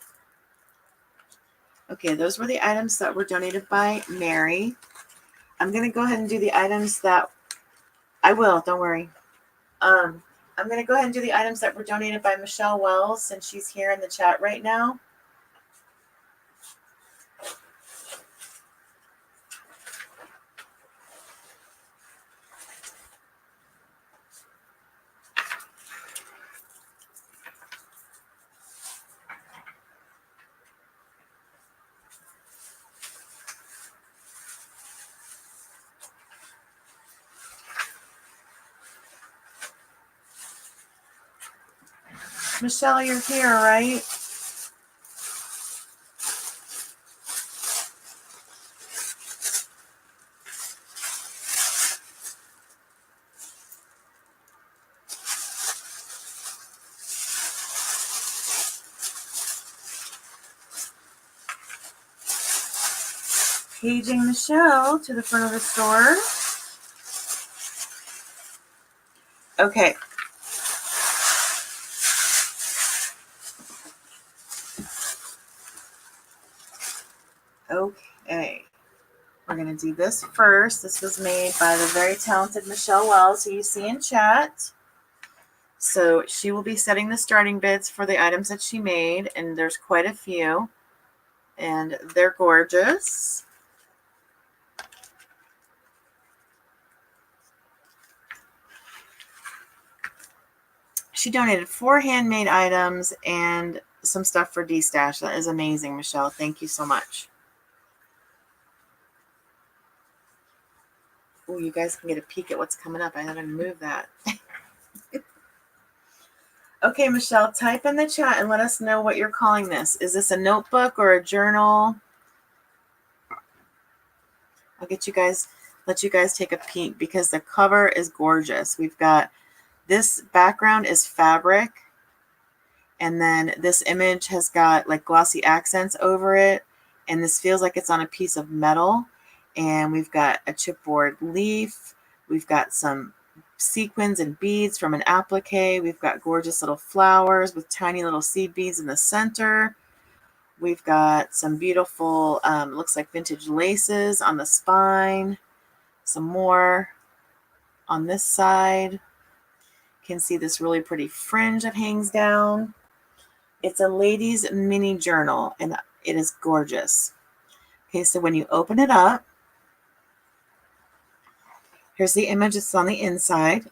Okay, those were the items that were donated by Mary. I'm going to go ahead and do the items that I will, don't worry. I'm going to go ahead and do the items that were donated by Michelle Wells since she's here in the chat right now. Michelle, you're here, right? paging Michelle to the front of the store. Okay. Okay. We're going to do this first. This was made by the very talented Michelle Wells, who you see in chat. So she will be setting the starting bids for the items that she made, and there's quite a few, and they're gorgeous. She donated 4 handmade items and some stuff for D-Stash. That is amazing, Michelle. Thank you so much. Oh, you guys can get a peek at what's coming up. I had to move that. Okay, Michelle, type in the chat and let us know what you're calling this. Is this a notebook or a journal? I'll let you guys take a peek because the cover is gorgeous. We've got this background is fabric, and then this image has got like glossy accents over it, and this feels like it's on a piece of metal. And we've got a chipboard leaf. We've got some sequins and beads from an applique. We've got gorgeous little flowers with tiny little seed beads in the center. We've got some beautiful, looks like vintage laces on the spine. Some more on this side. You can see this really pretty fringe that hangs down. It's a lady's mini journal, and it is gorgeous. Okay, so when you open it up, here's the image that's on the inside.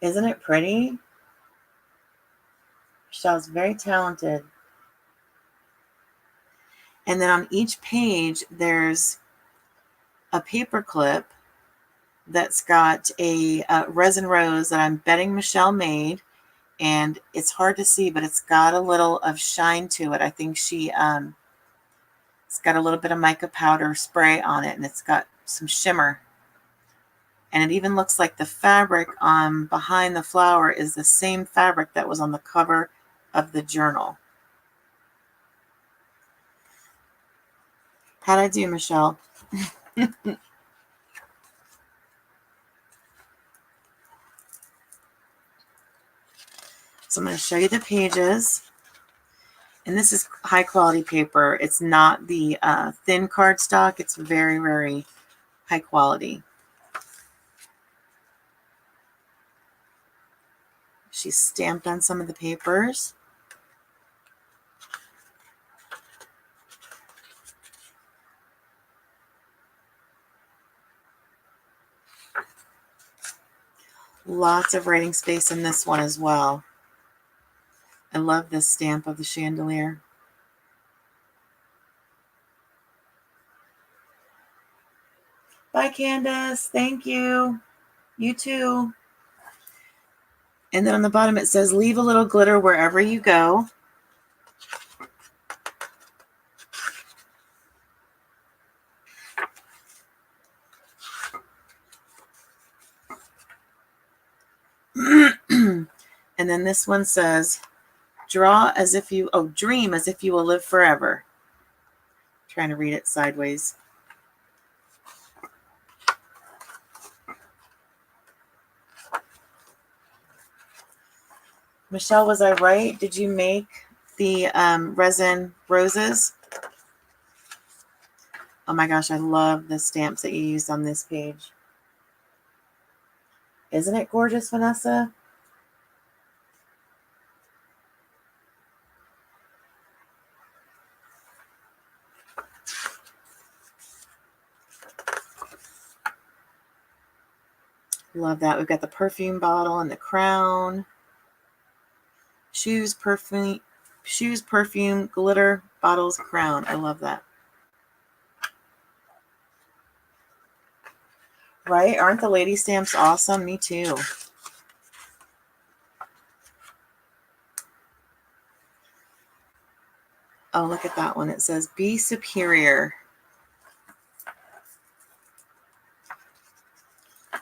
Isn't it pretty? Michelle's very talented. And then on each page, there's a paper clip that's got a resin rose that I'm betting Michelle made. And it's hard to see, but it's got a little of shine to it. I think it's got a little bit of mica powder spray on it, and it's got some shimmer. And it even looks like the fabric behind the flower is the same fabric that was on the cover of the journal. How'd I do, Michelle? So I'm going to show you the pages. And this is high quality paper. It's not the thin cardstock. It's very, very high quality. She's stamped on some of the papers. Lots of writing space in this one as well. I love this stamp of the chandelier. Bye, Candace. Thank you. You too. And then on the bottom it says, leave a little glitter wherever you go. And then this one says, dream as if you will live forever. I'm trying to read it sideways. Michelle, was I right? Did you make the resin roses? Oh my gosh, I love the stamps that you used on this page. Isn't it gorgeous, Vanessa? Love that. We've got the perfume bottle and the crown. Shoes, perfume, glitter, bottles, crown. I love that. Right? Aren't the lady stamps awesome? Me too. Oh, look at that one. It says, be superior.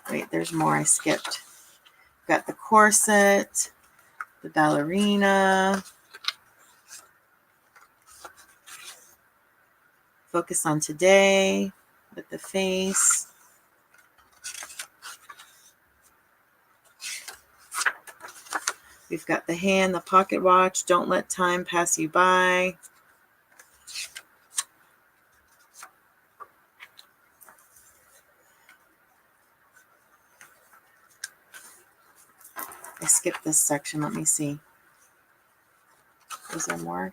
Wait, there's more I skipped. Got the corset, the ballerina. Focus on today with the face. We've got the hand, the pocket watch. Don't let time pass you by. I skipped this section. Let me see. Is there more?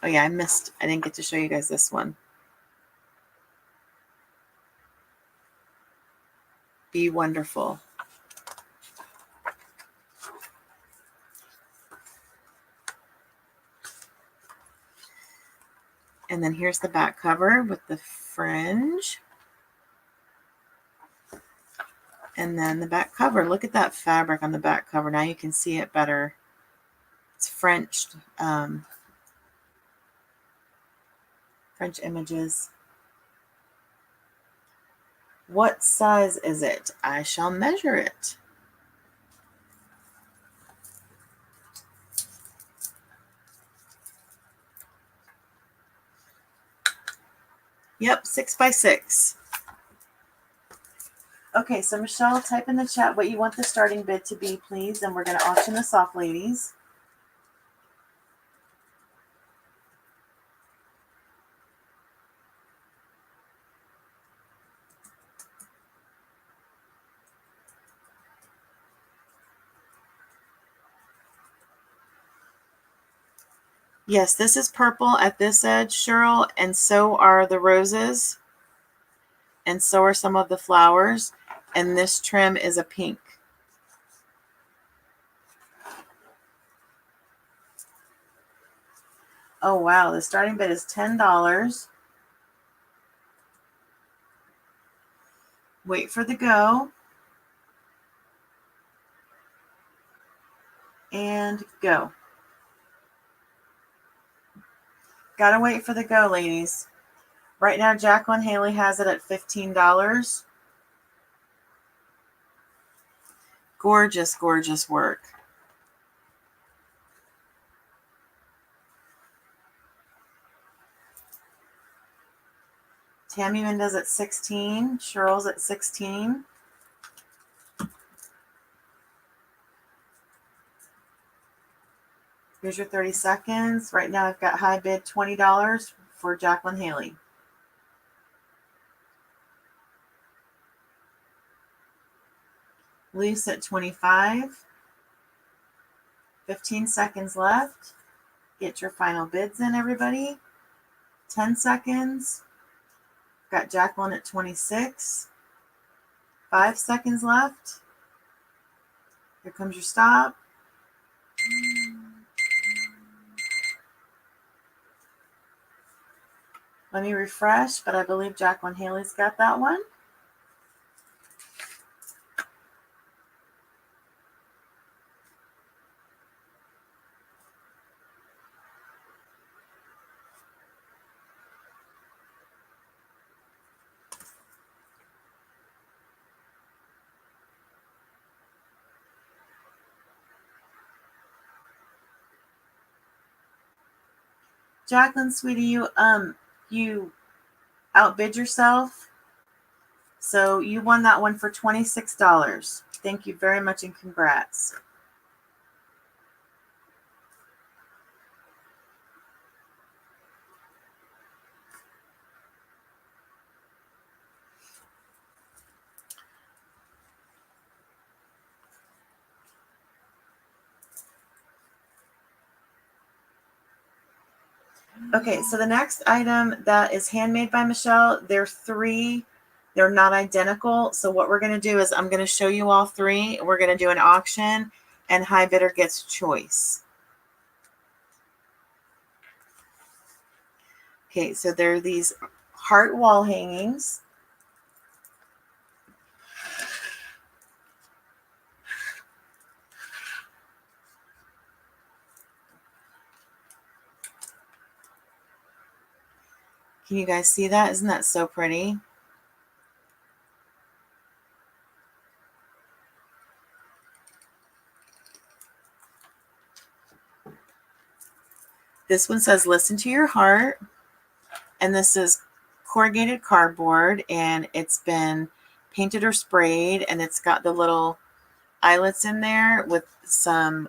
Oh yeah, I didn't get to show you guys this one. Be wonderful. And then here's the back cover with the fringe. And then the back cover. Look at that fabric on the back cover. Now you can see it better. It's French images. What size is it? I shall measure it. Yep, 6 by 6. Okay, so Michelle, type in the chat what you want the starting bid to be, please, and we're going to auction this off, ladies. Yes, this is purple at this edge, Cheryl, and so are the roses, and so are some of the flowers, and this trim is a pink. Oh, wow, the starting bid is $10. Wait for the go. And go. Gotta wait for the go, ladies. Right now, Jacqueline Haley has it at $15. Gorgeous, gorgeous work. Tammy Mendez at 16. Cheryl's at 16. Here's your 30 seconds. Right now, I've got high bid $20 for Jacqueline Haley. Loose at 25. 15 seconds left. Get your final bids in, everybody. 10 seconds. Got Jacqueline at 26. 5 seconds left. Here comes your stop. Let me refresh, but I believe Jacqueline Haley's got that one. Jacqueline, sweetie, you outbid yourself. So you won that one for $26. Thank you very much and congrats. Okay, so the next item that is handmade by Michelle, there are 3. They're not identical. So what we're going to do is I'm going to show you all 3. We're going to do an auction, and high bidder gets choice. Okay, so there are these heart wall hangings. Can you guys see that? Isn't that so pretty? This one says, listen to your heart. And this is corrugated cardboard, and it's been painted or sprayed, and it's got the little eyelets in there with some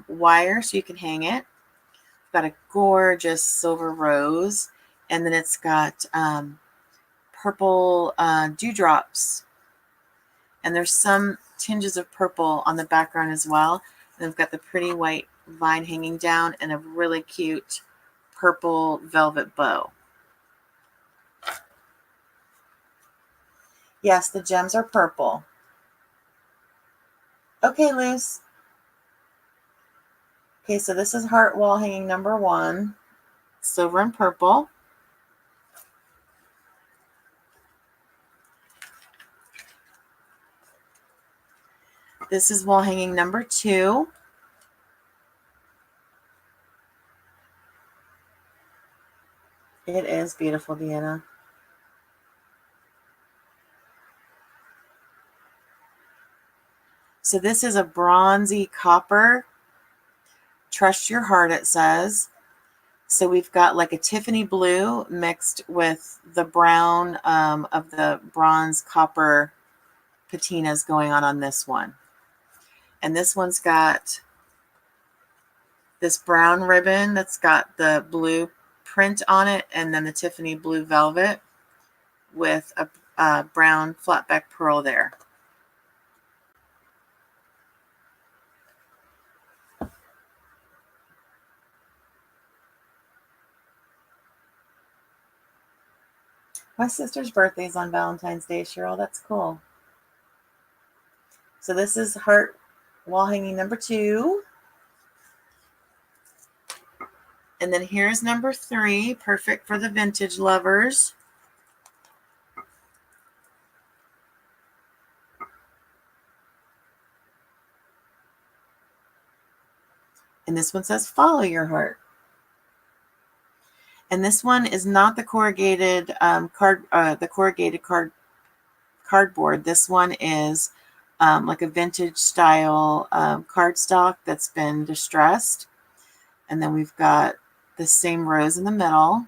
wire so you can hang it. It's got a gorgeous silver rose, and then it's got purple dewdrops, and there's some tinges of purple on the background as well. And they've got the pretty white vine hanging down and a really cute purple velvet bow. Yes, the gems are purple. Okay, Luce. Okay, so this is heart wall hanging number 1, silver and purple. This is wall hanging number 2. It is beautiful, Deanna. So this is a bronzy copper. Trust your heart, it says. So we've got like a Tiffany blue mixed with the brown of the bronze copper patinas going on this one. And this one's got this brown ribbon that's got the blue print on it, and then the Tiffany blue velvet with a brown flat back pearl there. My sister's birthday is on Valentine's Day, Cheryl. That's cool. So this is heart wall hanging number 2. And then here's number 3, perfect for the vintage lovers. And this one says follow your heart. And this one is not the corrugated cardboard. This one is like a vintage style cardstock that's been distressed. And then we've got the same rose in the middle.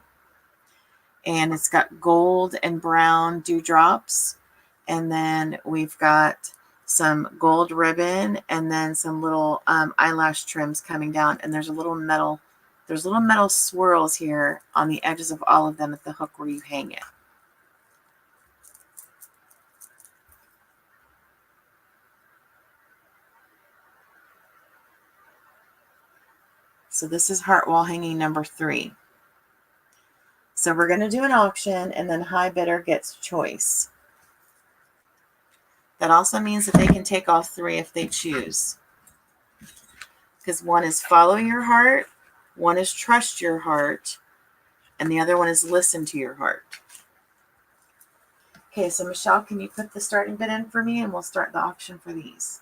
And it's got gold and brown dewdrops. And then we've got some gold ribbon and then some little eyelash trims coming down. And there's little metal swirls here on the edges of all of them at the hook where you hang it. So this is heart wall hanging number 3. So we're going to do an auction, and then high bidder gets choice. That also means that they can take all 3 if they choose. Because one is follow your heart, one is trust your heart, and the other one is listen to your heart. Okay, so Michelle, can you put the starting bid in for me, and we'll start the auction for these.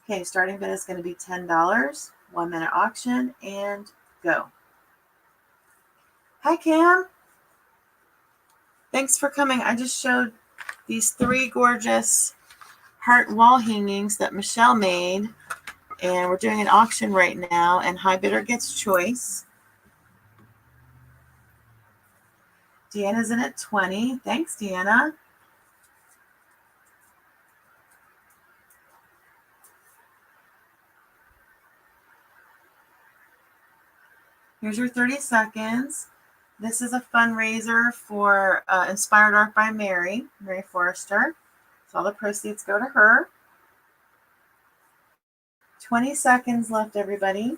Okay, starting bid is going to be $10, 1 minute auction, and go. Hi, Cam. Thanks for coming. I just showed these 3 gorgeous heart wall hangings that Michelle made, and we're doing an auction right now, and high bidder gets choice. Deanna's in at 20. Thanks, Deanna. Here's your 30 seconds. This is a fundraiser for Inspired Art by Mary Forrester. So all the proceeds go to her. 20 seconds left, everybody.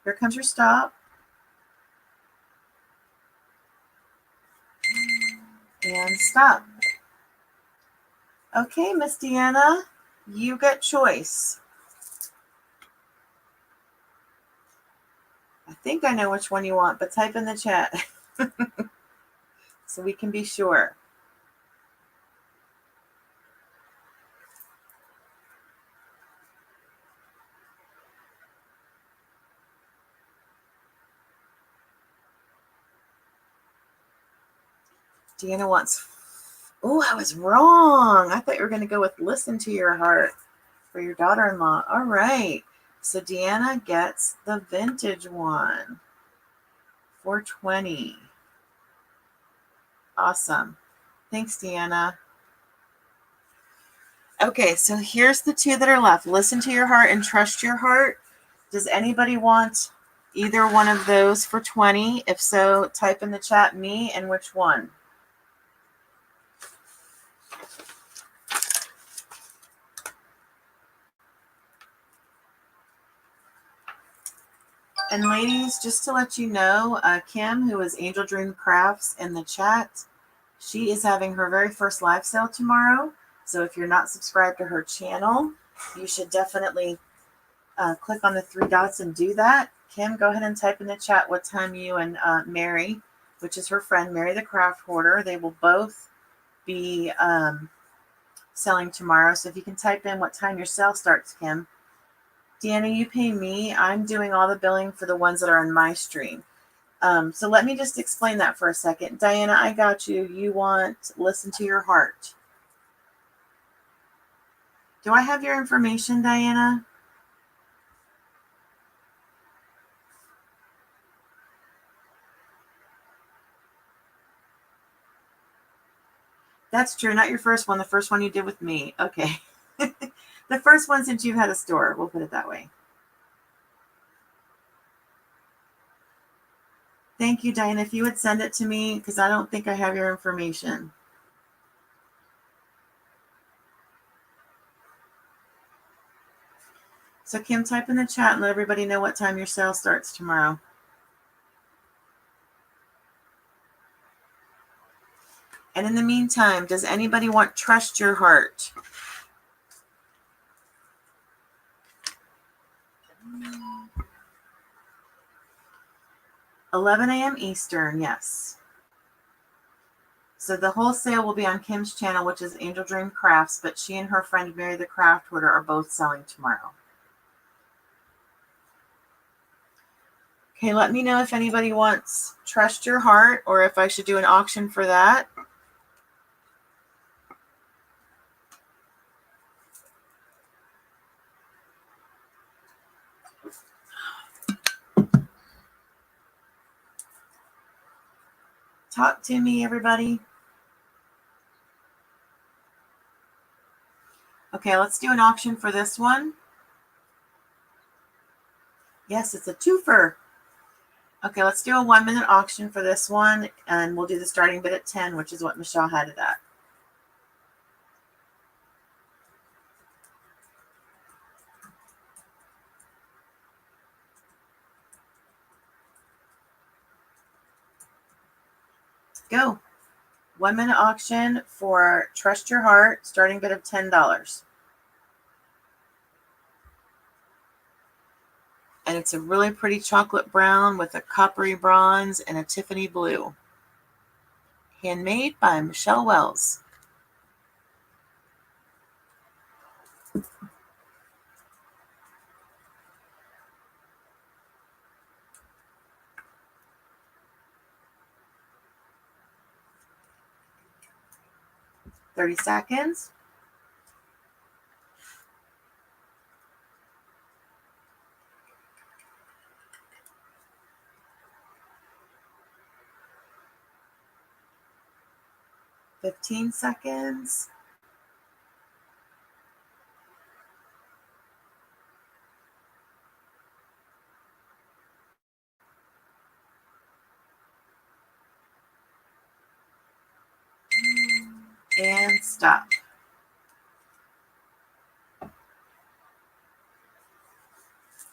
Here comes your stop. And stop. Okay, Miss Deanna, you get choice. I think I know which one you want, but type in the chat so we can be sure. Deanna wants, oh, I was wrong. I thought you were going to go with listen to your heart for your daughter-in-law. All right. So Deanna gets the vintage one, 420. Awesome. Thanks, Deanna. Okay, so here's the two that are left. Listen to your heart and trust your heart. Does anybody want either one of those for 20? If so, type in the chat me and which one. And ladies, just to let you know, Kim, who is Angel Dream Crafts in the chat, she is having her very first live sale tomorrow. So if you're not subscribed to her channel, you should definitely click on the three dots and do that. Kim, go ahead and type in the chat what time you and Mary, which is her friend, Mary the Craft Hoarder, they will both be selling tomorrow. So if you can type in what time your sale starts, Kim. Deanna, you pay me. I'm doing all the billing for the ones that are on my stream. So let me just explain that for a second. Diana, I got you. You want listen to your heart. Do I have your information, Diana? That's true. Not your first one. The first one you did with me. Okay. The first one since you've had a store. We'll put it that way. Thank you, Diana. If you would send it to me, because I don't think I have your information. So Kim, type in the chat and let everybody know what time your sale starts tomorrow. And in the meantime, does anybody want Trust Your Heart? 11 a.m. Eastern, yes. So the whole sale will be on Kim's channel, which is Angel Dream Crafts, but she and her friend Mary the Craft Hoarder are both selling tomorrow. Okay, let me know if anybody wants Trust Your Heart or if I should do an auction for that. Talk to me, everybody. Okay, let's do an auction for this one. Yes, it's a twofer. Okay, let's do a 1-minute auction for this one, and we'll do the starting bid at 10, which is what Michelle had it at. Go. 1-minute auction for Trust Your Heart, starting bid of $10. And it's a really pretty chocolate brown with a coppery bronze and a Tiffany blue. Handmade by Michelle Wells. $30 seconds. $15 seconds. And stop.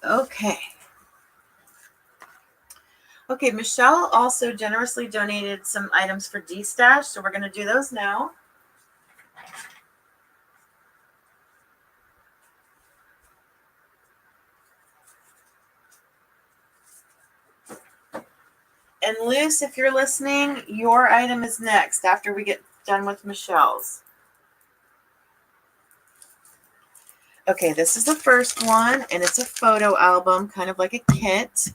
Okay. Okay, Michelle also generously donated some items for D-Stash, so we're going to do those now. And Luce, if you're listening, your item is next after we get done with Michelle's. Okay, this is the first one, and it's a photo album, kind of like a kit.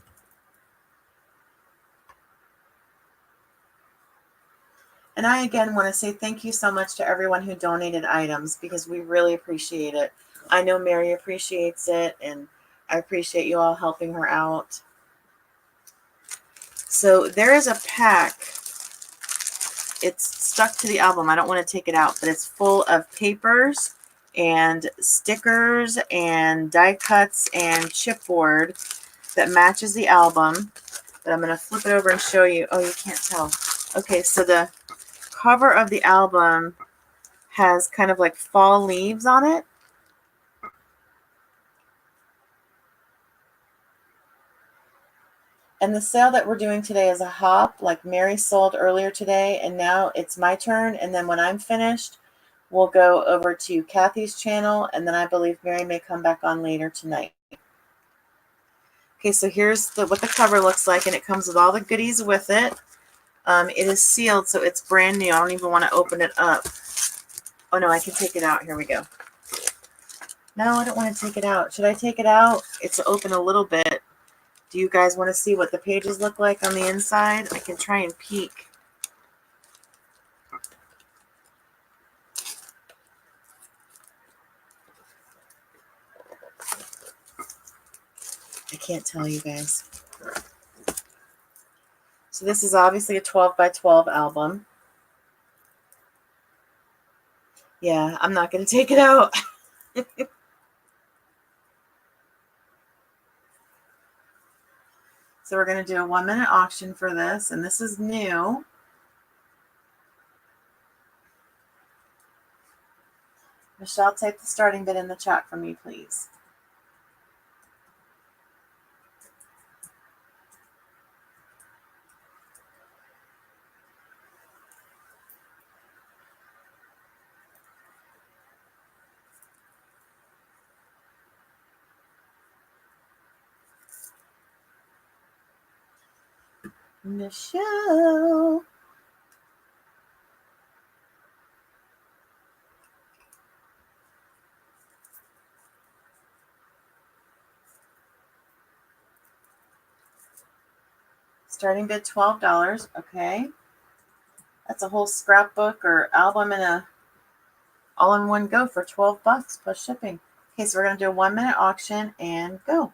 And I, again, want to say thank you so much to everyone who donated items, because we really appreciate it. I know Mary appreciates it, and I appreciate you all helping her out. So there is a pack. It's stuck to the album. I don't want to take it out, but it's full of papers and stickers and die cuts and chipboard that matches the album. But I'm going to flip it over and show you. Oh, you can't tell. Okay, so the cover of the album has kind of like fall leaves on it. And the sale that we're doing today is a hop, like Mary sold earlier today, and now it's my turn. And then when I'm finished, we'll go over to Kathy's channel, and then I believe Mary may come back on later tonight. Okay, so here's what the cover looks like, and it comes with all the goodies with it. It is sealed, so it's brand new. I don't even want to open it up. Oh, no, I can take it out. Here we go. No, I don't want to take it out. Should I take it out? It's open a little bit. Do you guys want to see what the pages look like on the inside? I can try and peek. I can't tell you guys. So this is obviously a 12 by 12 album. Yeah, I'm not going to take it out. So we're going to do a 1-minute auction for this, and this is new. Michelle, type the starting bid in the chat for me, please. Michelle. Starting bid $12. Okay. That's a whole scrapbook or album in a all in one go for $12 plus shipping. Okay, so we're going to do a 1-minute auction and go.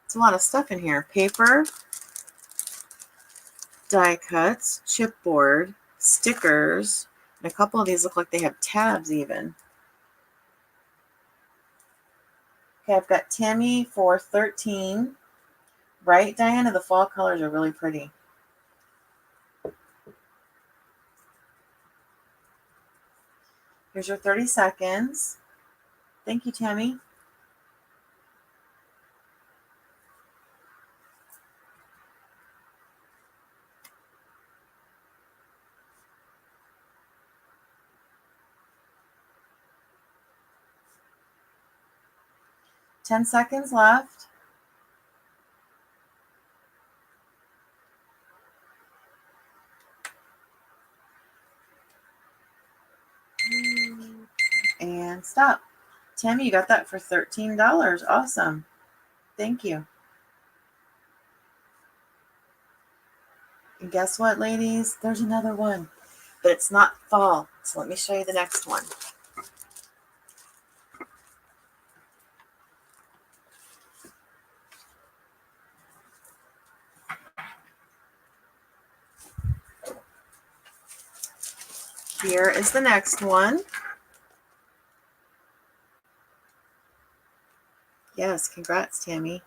It's a lot of stuff in here. Paper, die cuts, chipboard, stickers, and a couple of these look like they have tabs even. Okay, I've got Tammy for $13. Right, Diana? The fall colors are really pretty. Here's your 30 seconds. Thank you, Tammy. Ten seconds left. And stop. Tammy, you got that for $13. Awesome. Thank you. And guess what, ladies? There's another one. But it's not fall. So let me show you the next one. Here is the next one. Yes, congrats, Tammy.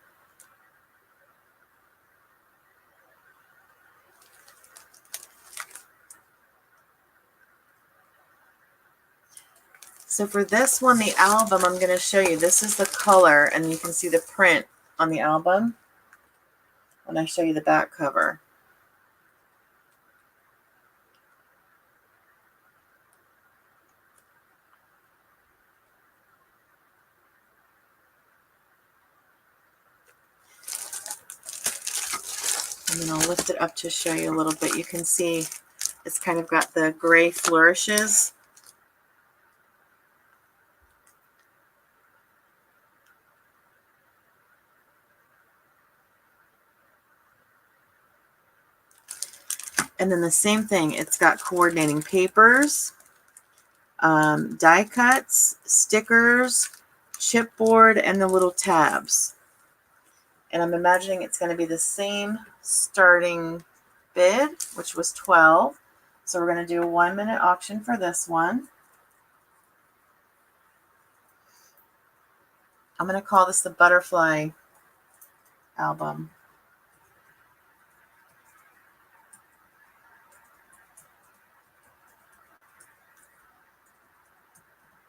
So for this one, the album, I'm going to show you. This is the color, and you can see the print on the album when I show you the back cover. And then I'll lift it up to show you a little bit. You can see it's kind of got the gray flourishes. And then the same thing, it's got coordinating papers, die cuts, stickers, chipboard, and the little tabs. And I'm imagining it's going to be the same starting bid, which was 12. So we're going to do a 1-minute auction for this one. I'm going to call this the Butterfly album.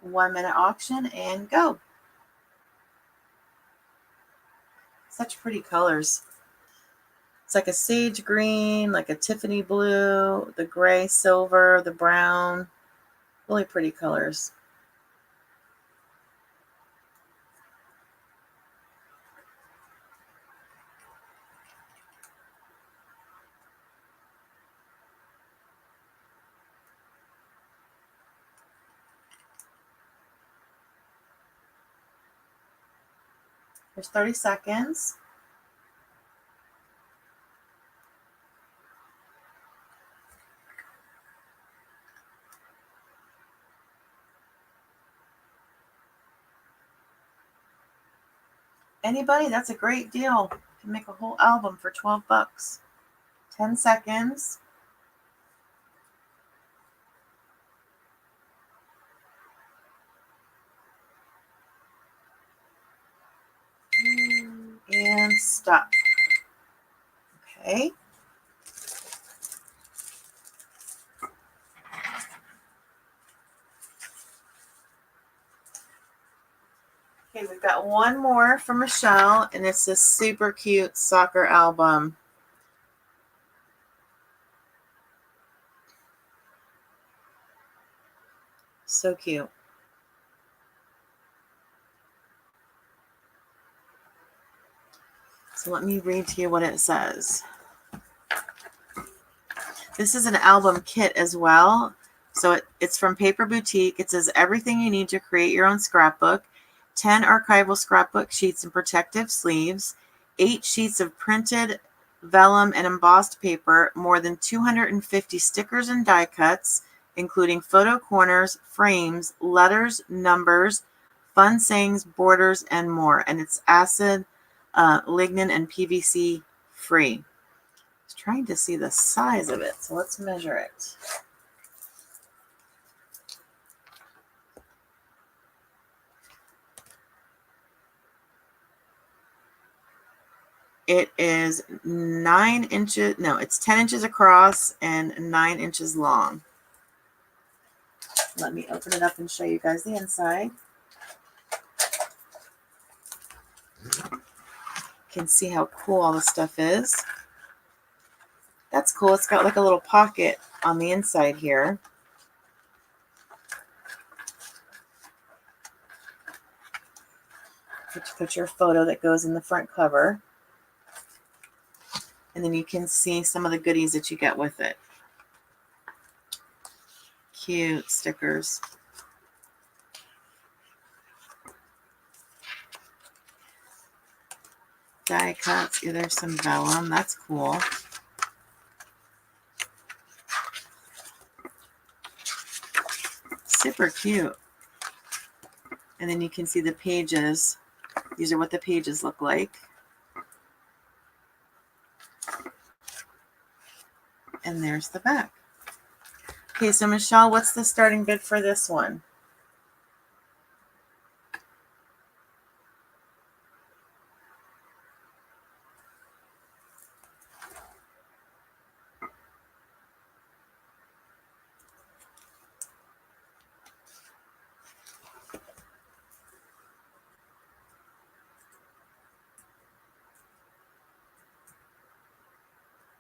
One-minute auction and go. Such pretty colors. It's like a sage green, like a Tiffany blue, the gray, silver, the brown. Really pretty colors. There's 30 seconds. Anybody? That's a great deal. You can make a whole album for 12 bucks. 10 seconds. And stop. Okay. Okay, we've got one more from Michelle, and it's this super cute soccer album. So cute. So let me read to you what it says. This is an album kit as well. So it's from Paper Boutique. It says everything you need to create your own scrapbook, 10 archival scrapbook sheets and protective sleeves, 8 sheets of printed vellum and embossed paper, more than 250 stickers and die cuts, including photo corners, frames, letters, numbers, fun sayings, borders, and more. And it's acid, lignin, and PVC free. I was trying to see the size of it, so let's measure it. It is 9 inches, no, it's 10 inches across and 9 inches long. Let me open it up and show you guys the inside. You can see how cool all the stuff is. That's cool. It's got like a little pocket on the inside here. Put your photo that goes in the front cover. And then you can see some of the goodies that you get with it. Cute stickers. Die cuts. Yeah, there's some vellum. That's cool. Super cute. And then you can see the pages. These are what the pages look like. And there's the back. Okay, so Michelle, what's the starting bid for this one?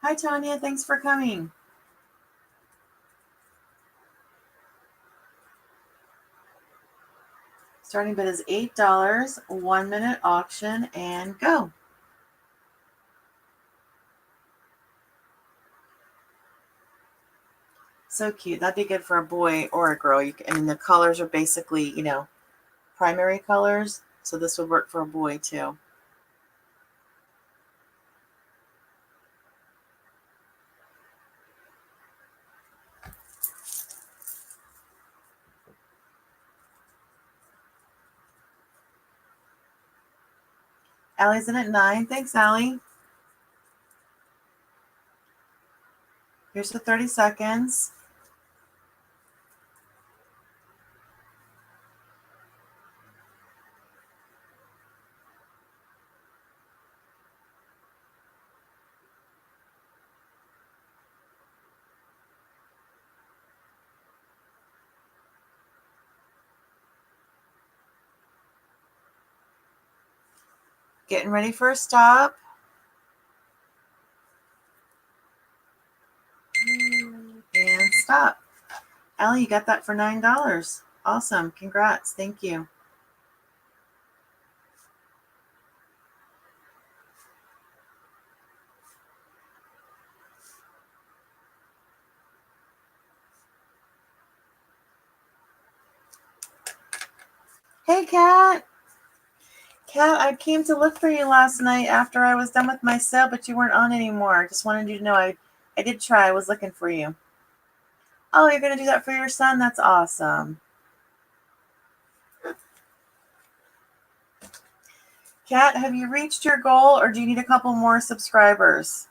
Hi, Tanya. Thanks for coming. Starting bid is $8, 1-minute auction, and go. So cute. That'd be good for a boy or a girl. And the colors are basically, primary colors. So this would work for a boy too. Allie's in at 9. Thanks, Allie. Here's the 30 seconds. Getting ready for a stop. And stop. Allie, you got that for $9. Awesome. Congrats. Thank you. Hey, Kat. Kat, I came to look for you last night after I was done with my sale, but you weren't on anymore. Just wanted you to know I did try. I was looking for you. Oh, you're going to do that for your son? That's awesome. Kat, have you reached your goal or do you need a couple more subscribers?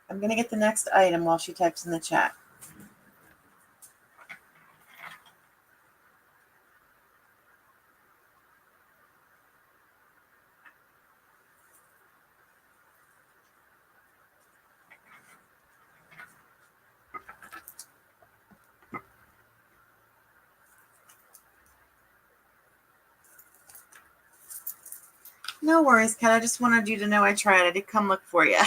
I'm going to get the next item while she types in the chat. No worries, Kat. I just wanted you to know I tried. I did come look for you.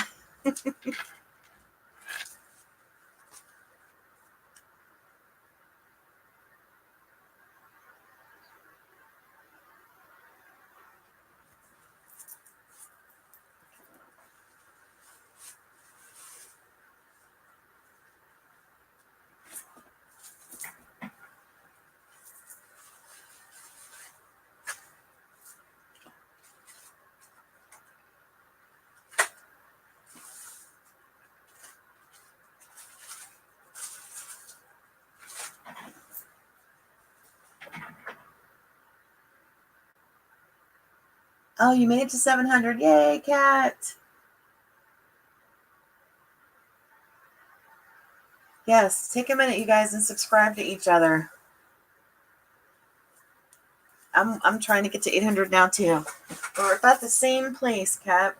Oh, you made it to 700. Yay, Kat. Yes, take a minute, you guys, and subscribe to each other. I'm trying to get to 800 now, too. We're about the same place, Kat.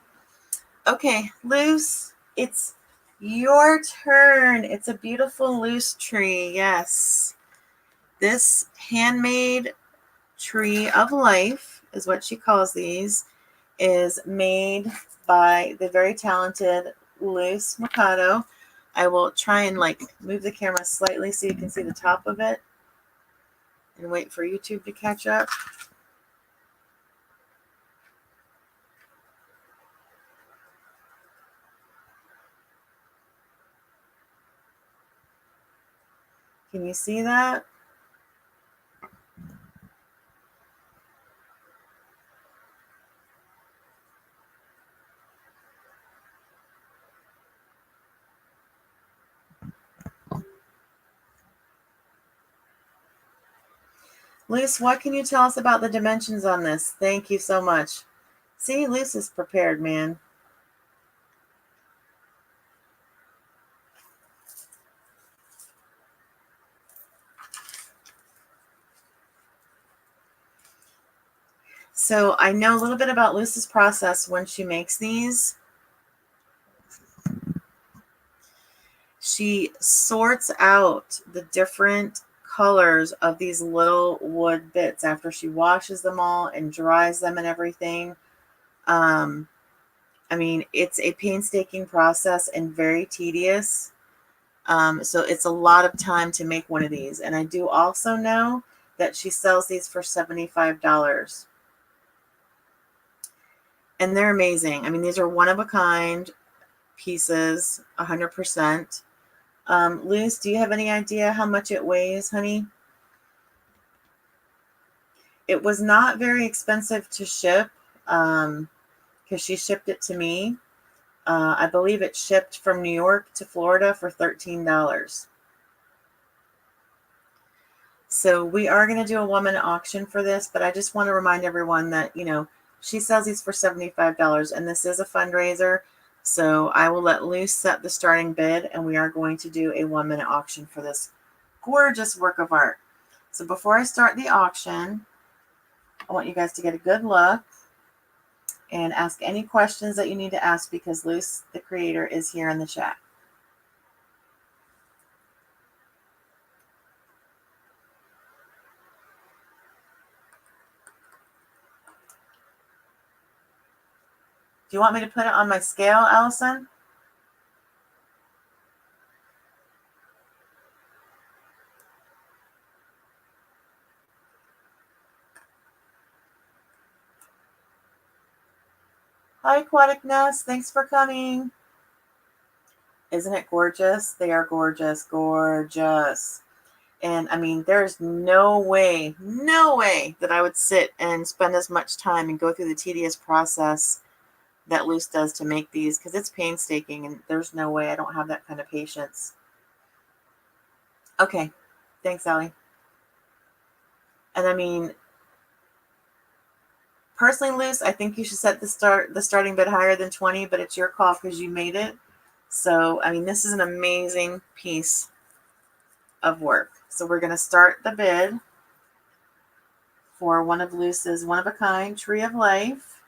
Okay, loose. It's your turn. It's a beautiful loose tree. Yes. This handmade tree of life is what she calls these, is made by the very talented Luce Mercado. I will try and move the camera slightly so you can see the top of it and wait for YouTube to catch up. Can you see that? Luce, what can you tell us about the dimensions on this? Thank you so much. See, Luce is prepared, man. So I know a little bit about Luce's process when she makes these. She sorts out the different colors of these little wood bits after she washes them all and dries them and everything. I mean, it's a painstaking process and very tedious. So it's a lot of time to make one of these. And I do also know that she sells these for $75. And they're amazing. I mean, these are one-of-a-kind pieces, 100%. Luce, do you have any idea how much it weighs, honey? It was not very expensive to ship because she shipped it to me. I believe it shipped from New York to Florida for $13. So we are going to do a woman auction for this, but I just want to remind everyone that, you know, she sells these for $75 and this is a fundraiser. So I will let Luce set the starting bid and we are going to do a 1 minute auction for this gorgeous work of art. So before I start the auction, I want you guys to get a good look and ask any questions that you need to ask because Luce, the creator, is here in the chat. Do you want me to put it on my scale, Allison? Hi, Aquatic Nest. Thanks for coming. Isn't it gorgeous? They are gorgeous, gorgeous. And I mean, there's no way that I would sit and spend as much time and go through the tedious process that Luce does to make these because it's painstaking and there's no way I don't have that kind of patience. Okay. Thanks, Allie. And I mean, personally, Luce, I think you should set the starting bid higher than 20, but it's your call because you made it. So, I mean, this is an amazing piece of work. So we're going to start the bid for one of Luce's one-of-a-kind Tree of Life.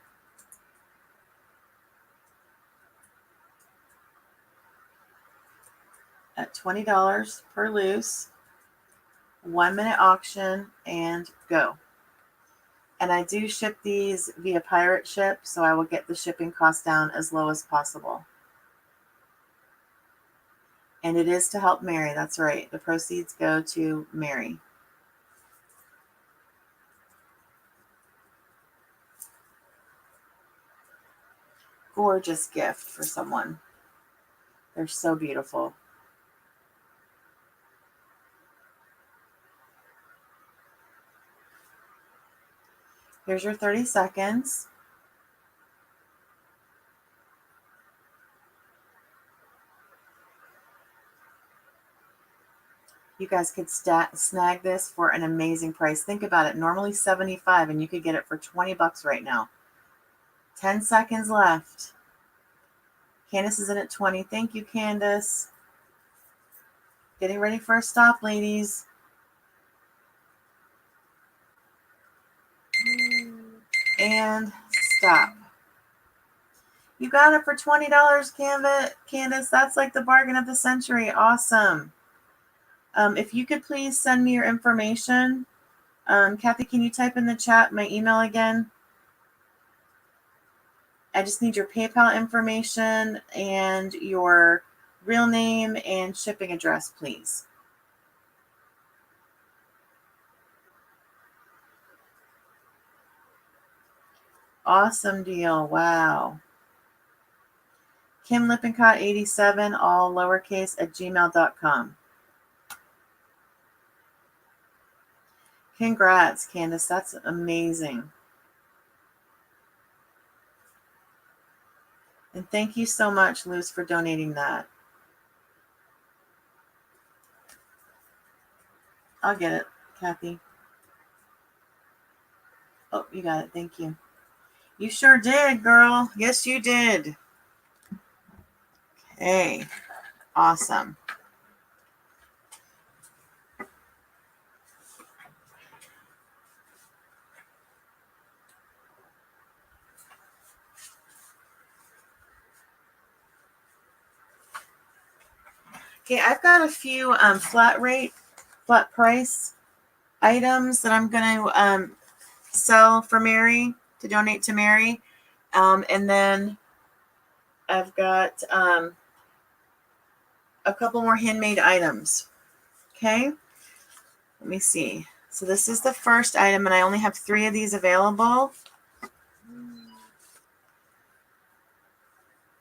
At $20 per Luce. 1 minute auction and go. And I do ship these via pirate ship, so I will get the shipping cost down as low as possible. And it is to help Mary. That's right. The proceeds go to Mary. Gorgeous gift for someone. They're so beautiful. Here's your 30 seconds. You guys could snag this for an amazing price. Think about it. Normally $75 and you could get it for $20 right now. 10 seconds left. Candace is in at 20. Thank you, Candace. Getting ready for a stop, ladies. And stop. You got it for $20, Candace. That's like the bargain of the century. Awesome. If you could please send me your information. Kathy, can you type in the chat my email again? I just need your PayPal information and your real name and shipping address, please. Awesome deal. Wow. Kim Lippincott 87, all lowercase, at gmail.com. Congrats, Candace. That's amazing. And thank you so much, Luce, for donating that. I'll get it, Kathy. Oh, you got it. Thank you. You sure did, girl. Yes, you did. Okay. Awesome. Okay, I've got a few flat price items that I'm going to sell for Mary, to donate to Mary. And then I've got a couple more handmade items. Okay, let me see. So this is the first item, and I only have 3 of these available.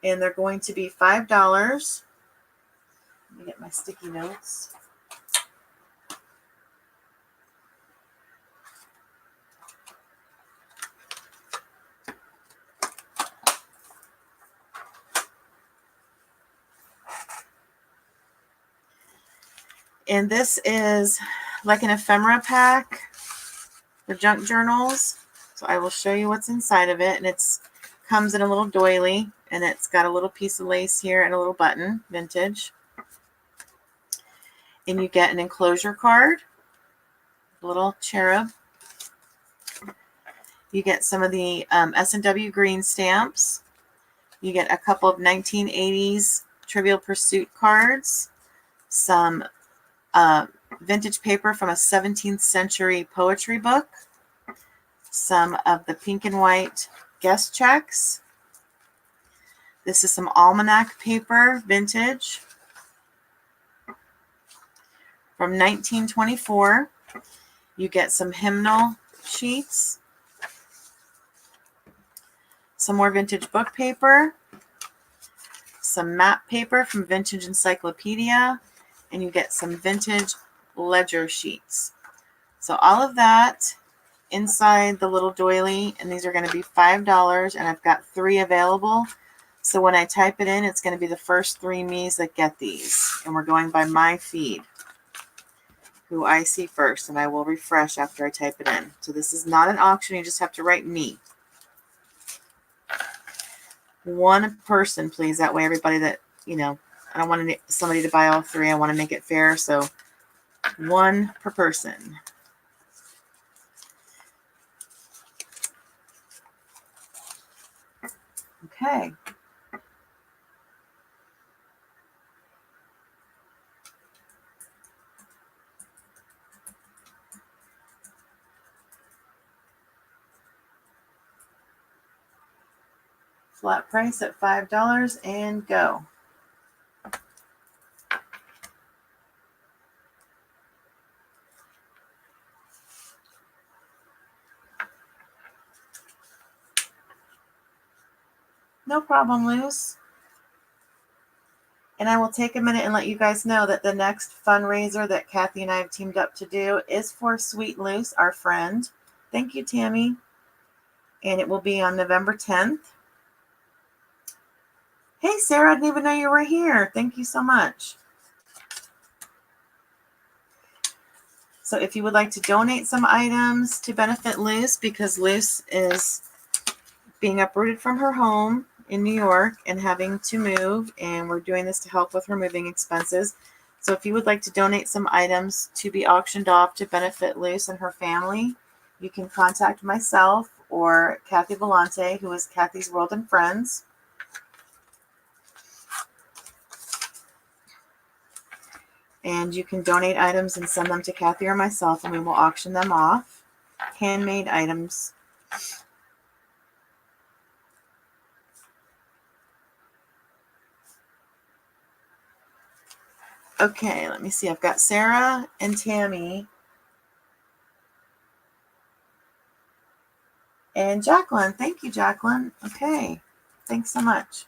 and they're going to be $5. Let me get my sticky notes. And this is like an ephemera pack for junk journals. So I will show you what's inside of it. And it's comes in a little doily, and it's got a little piece of lace here and a little button, vintage. And you get an enclosure card, a little cherub. You get some of the S&W green stamps. You get a couple of 1980s Trivial Pursuit cards, some vintage paper from a 17th century poetry book, some of the pink and white guest checks. This is some almanac paper, vintage, from 1924. You get some hymnal sheets, some more vintage book paper, some map paper from Vintage Encyclopedia, and you get some vintage ledger sheets. So all of that inside the little doily, and these are going to be $5, and I've got 3 available. So when I type it in, it's going to be the first 3 me's that get these, and we're going by my feed, who I see first, and I will refresh after I type it in. So this is not an auction, you just have to write me. 1 person, please. That way everybody that, I don't want somebody to buy all 3. I want to make it fair, so 1 per person. Okay. Flat price at $5 and go. No problem, Luz. And I will take a minute and let you guys know that the next fundraiser that Kathy and I have teamed up to do is for Sweet Luce, our friend. Thank you, Tammy. And it will be on November 10th. Hey, Sarah, I didn't even know you were here. Thank you so much. So if you would like to donate some items to benefit Luce, because Luce is being uprooted from her home in New York and having to move, and we're doing this to help with her moving expenses. So if you would like to donate some items to be auctioned off to benefit Luce and her family, you can contact myself or Kathy Vellante, who is Kathy's World and Friends. And you can donate items and send them to Kathy or myself, and we will auction them off. Handmade items. Okay, let me see. I've got Sarah and Tammy and Jacqueline. Thank you, Jacqueline. Okay, thanks so much.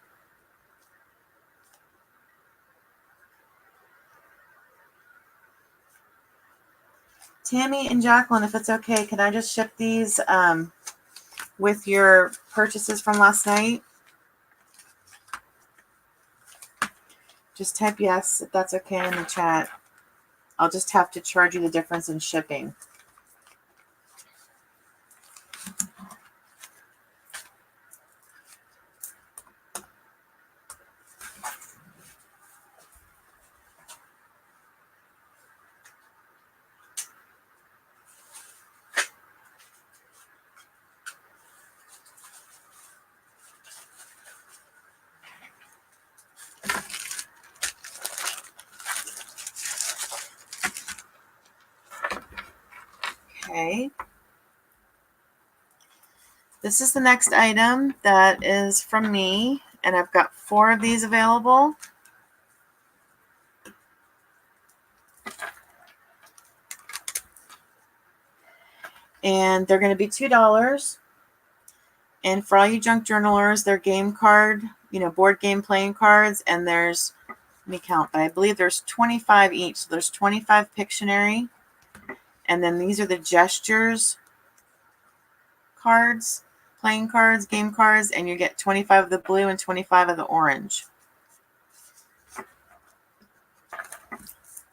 Tammy and Jacqueline, if it's okay, can I just ship these with your purchases from last night? Just type yes if that's okay in the chat. I'll just have to charge you the difference in shipping. Okay. This is the next item that is from me, and I've got 4 of these available. And they're going to be $2. And for all you junk journalers, they're game card board game playing cards, and there's, let me count, but I believe there's 25 each. So there's 25 Pictionary, and then these are the gestures cards, playing cards, game cards, and you get 25 of the blue and 25 of the orange. Let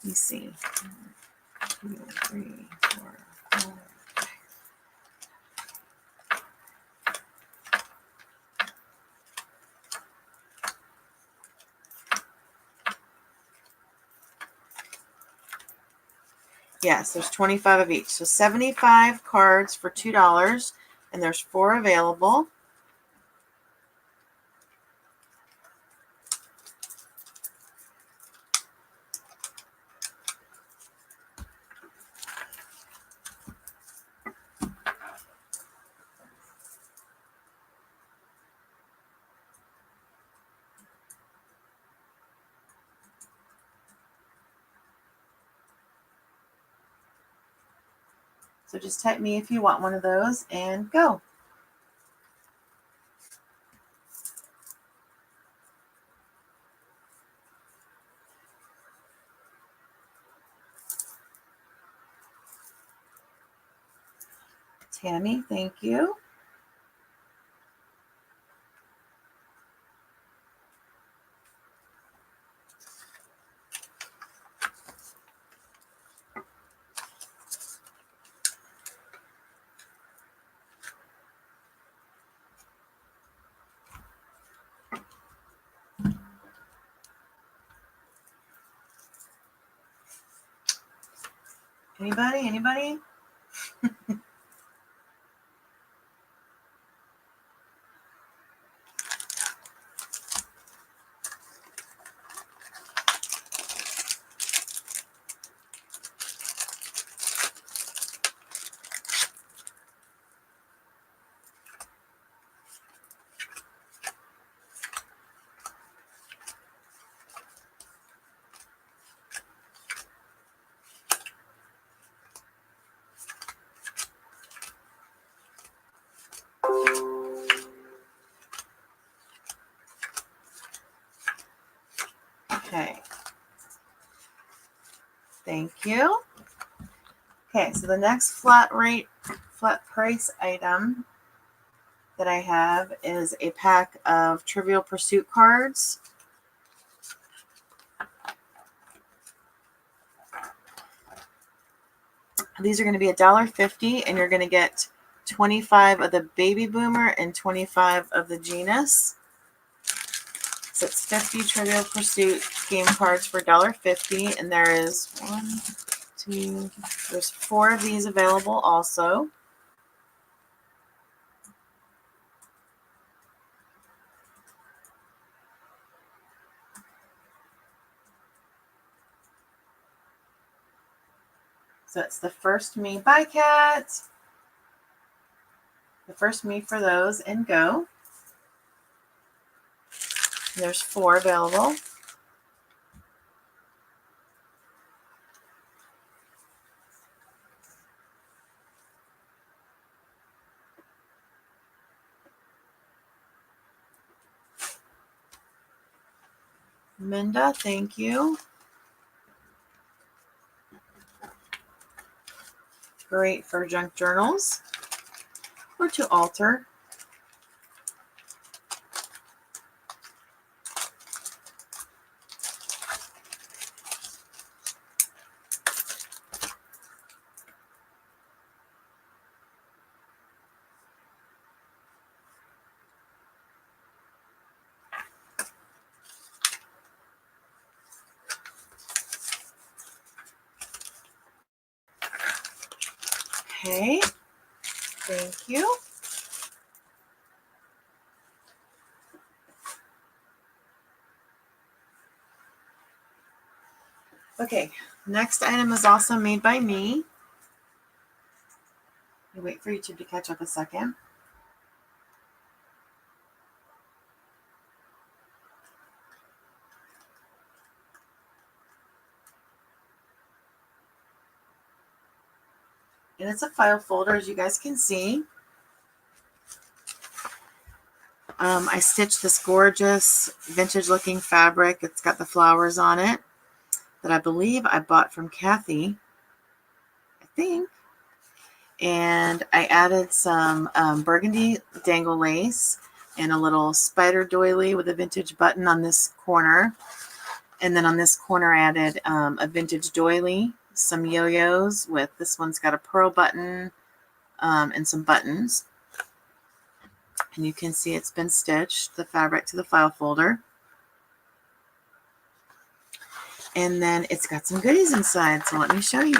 me see. 1, 2, 3, 4, 5. Yes, there's 25 of each. So 75 cards for $2, and there's 4 available. So just type me if you want one of those and go. Tammy, thank you. Anybody? Okay. Thank you. Okay, so the next flat price item that I have is a pack of Trivial Pursuit cards. These are going to be $1.50, and you're going to get 25 of the Baby Boomer and 25 of the Genus. So it's 50 Trivial Pursuit game cards for $1.50, and there is there's 4 of these available also. So it's the first me. Bye, Cat. The first me for those, and go. There's 4 available. Minda, thank you. Great for junk journals or to alter. Okay, thank you. Okay, next item is also made by me. I'll wait for YouTube to catch up a second. And it's a file folder, as you guys can see. I stitched this gorgeous vintage looking fabric. It's got the flowers on it that I believe I bought from Kathy, I think. And I added some burgundy dangle lace and a little spider doily with a vintage button on this corner. And then on this corner I added a vintage doily, some yo-yos with, this one's got a pearl button and some buttons. And you can see it's been stitched, the fabric to the file folder. And then it's got some goodies inside, so let me show you.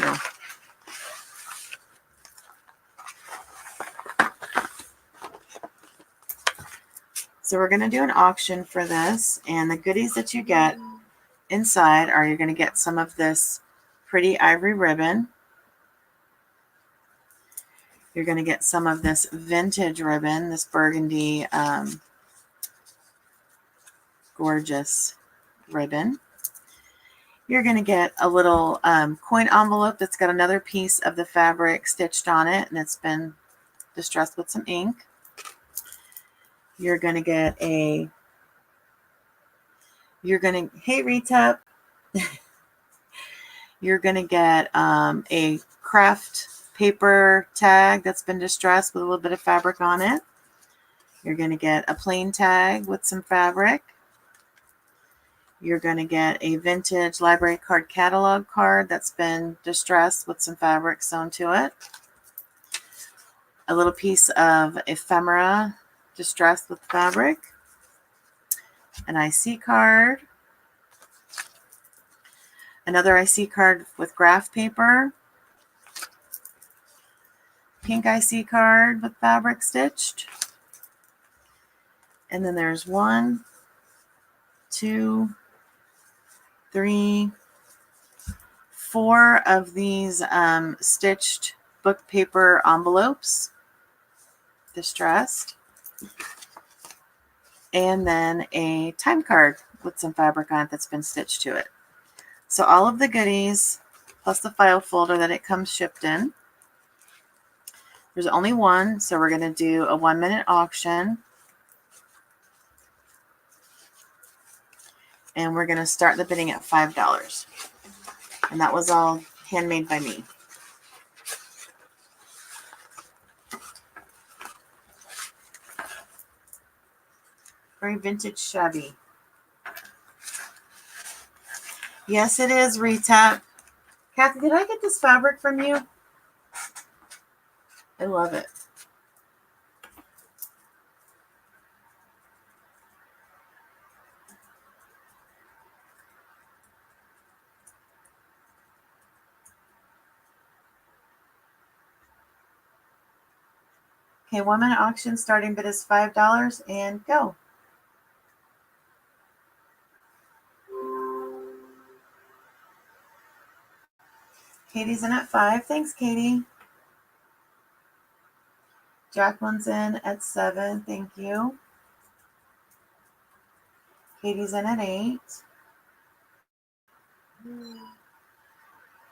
So we're going to do an auction for this, and the goodies that you get inside are, you're going to get some of this pretty ivory ribbon. You're going to get some of this vintage ribbon, this burgundy gorgeous ribbon. You're going to get a little coin envelope that's got another piece of the fabric stitched on it, and it's been distressed with some ink. You're going to get hey Retep. You're going to get a craft paper tag that's been distressed with a little bit of fabric on it. You're going to get a plain tag with some fabric. You're going to get a vintage library card catalog card that's been distressed with some fabric sewn to it. A little piece of ephemera distressed with fabric. An IC card. Another IC card with graph paper. Pink IC card with fabric stitched. And then there's 1, 2, 3, 4 of these stitched book paper envelopes, distressed. And then a time card with some fabric on it that's been stitched to it. So all of the goodies, plus the file folder that it comes shipped in. There's only one, so we're going to do a 1-minute auction. And we're going to start the bidding at $5. And that was all handmade by me. Very vintage shabby. Yes, it is, Retap. Kathy, did I get this fabric from you? I love it. Okay, 1-minute auction, starting bid is $5, and go. Katie's in at 5. Thanks, Katie. Jacqueline's in at 7. Thank you. Katie's in at 8.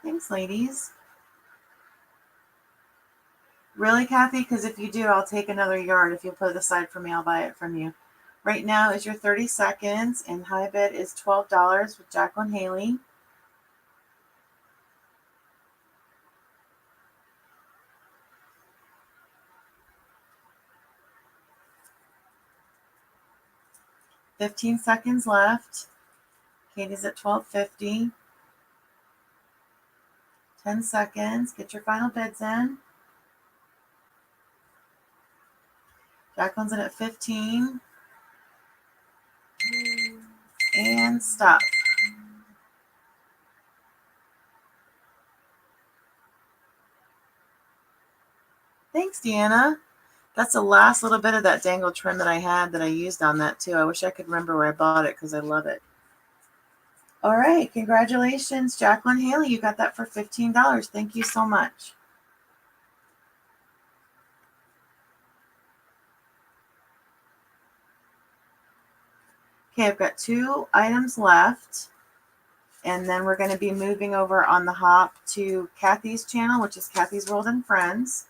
Thanks, ladies. Really, Kathy? Because if you do, I'll take another yard. If you'll put it aside for me, I'll buy it from you. Right now is your 30 seconds, and high bid is $12 with Jacqueline Haley. $15 seconds left. Katie's at $12.50. 10 seconds. Get your final bids in. Jacqueline's in at 15. And stop. Thanks, Deanna. That's the last little bit of that dangle trim that I had that I used on that too. I wish I could remember where I bought it because I love it. All right. Congratulations, Jacqueline Haley. You got that for $15. Thank you so much. Okay, I've got 2 items left. And then we're going to be moving over on the hop to Kathy's channel, which is Kathy's World and Friends.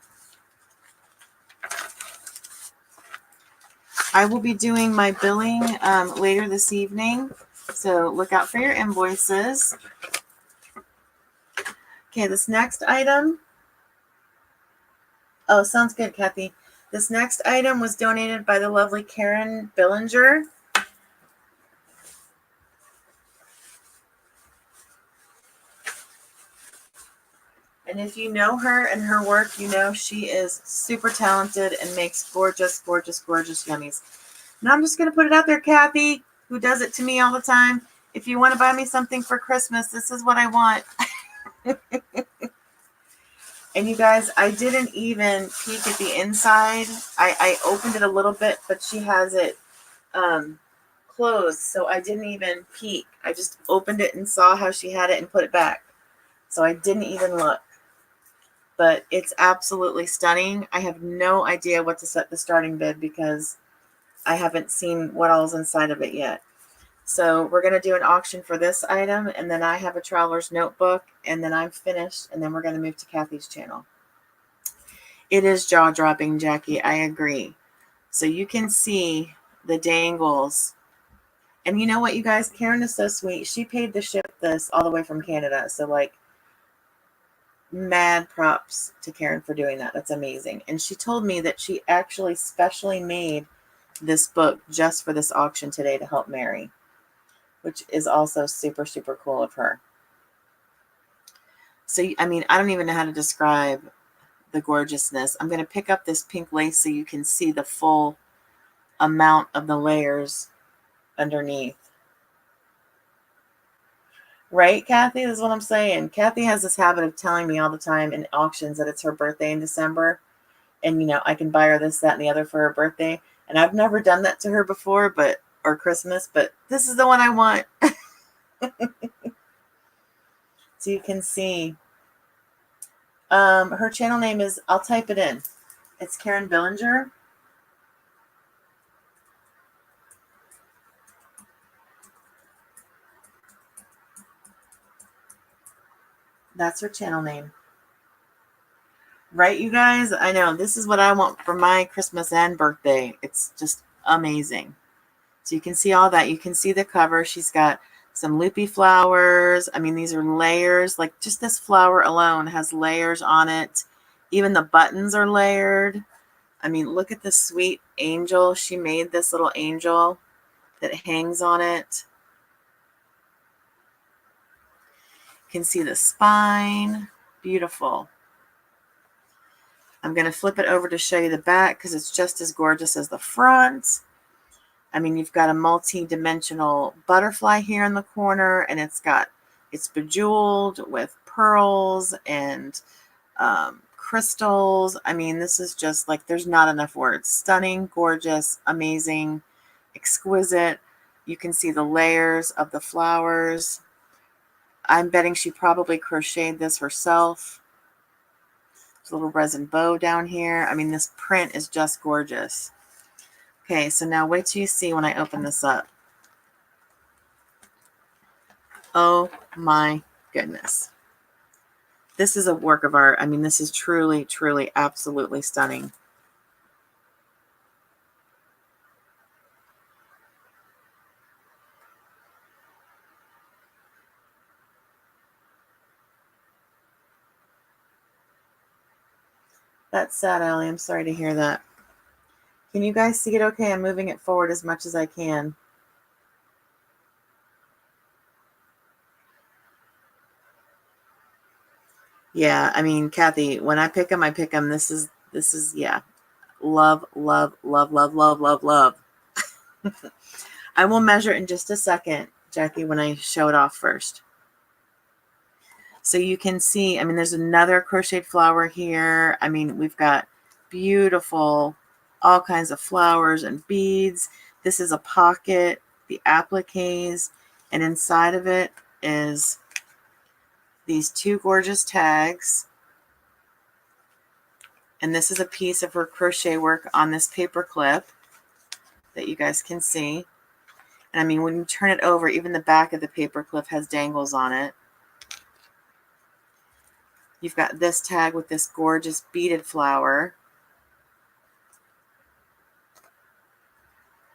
I will be doing my billing later this evening, so look out for your invoices. Okay, this next item. Oh, sounds good, Kathy. This next item was donated by the lovely Karen Billinger. And if you know her and her work, you know she is super talented and makes gorgeous, gorgeous, gorgeous yummies. And I'm just going to put it out there, Kathy, who does it to me all the time. If you want to buy me something for Christmas, this is what I want. And you guys, I didn't even peek at the inside. I opened it a little bit, but she has it closed, so I didn't even peek. I just opened it and saw how she had it and put it back. So I didn't even look. But it's absolutely stunning. I have no idea what to set the starting bid because I haven't seen what all's inside of it yet. So we're going to do an auction for this item, and then I have a traveler's notebook, and then I'm finished, and then we're going to move to Kathy's channel. It is jaw-dropping, Jackie. I agree. So you can see the dangles. And you know what, you guys? Karen is so sweet. She paid to ship this all the way from Canada. So, like, mad props to Karen for doing that. That's amazing. And she told me that she actually specially made this book just for this auction today to help Mary, which is also super, super cool of her. So, I mean, I don't even know how to describe the gorgeousness. I'm going to pick up this pink lace so you can see the full amount of the layers underneath. Right, Kathy? This is what I'm saying. Kathy has this habit of telling me all the time in auctions that it's her birthday in December. And, you know, I can buy her this, that, and the other for her birthday. And I've never done that to her before, or Christmas, but this is the one I want. So you can see. Her channel name is, I'll type it in. It's Karen Billinger. That's her channel name. Right, you guys? I know. This is what I want for my Christmas and birthday. It's just amazing. So you can see all that. You can see the cover. She's got some loopy flowers. I mean, these are layers. Like, just this flower alone has layers on it. Even the buttons are layered. I mean, look at this sweet angel. She made this little angel that hangs on it. You can see the spine. Beautiful. I'm going to flip it over to show you the back because it's just as gorgeous as the front. I mean, you've got a multi-dimensional butterfly here in the corner, and it's bejeweled with pearls and crystals. I mean, this is just like, there's not enough words. Stunning, gorgeous, amazing, exquisite. You can see the layers of the flowers. I'm betting she probably crocheted this herself. There's a little resin bow down here. I mean, this print is just gorgeous. Okay, so now wait till you see when I open this up. Oh my goodness. This is a work of art. I mean, this is truly, truly, absolutely stunning. That's sad, Allie. I'm sorry to hear that. Can you guys see it okay? I'm moving it forward as much as I can. Yeah, I mean, Kathy, when I pick them, I pick them. This is, yeah. Love, love, love, love, love, love, love. I will measure it in just a second, Jackie, when I show it off first. So you can see, I mean, there's another crocheted flower here. I mean, we've got beautiful, all kinds of flowers and beads. This is a pocket, the appliques, and inside of it is these two gorgeous tags. And this is a piece of her crochet work on this paper clip that you guys can see. And I mean, when you turn it over, even the back of the paper clip has dangles on it. You've got this tag with this gorgeous beaded flower.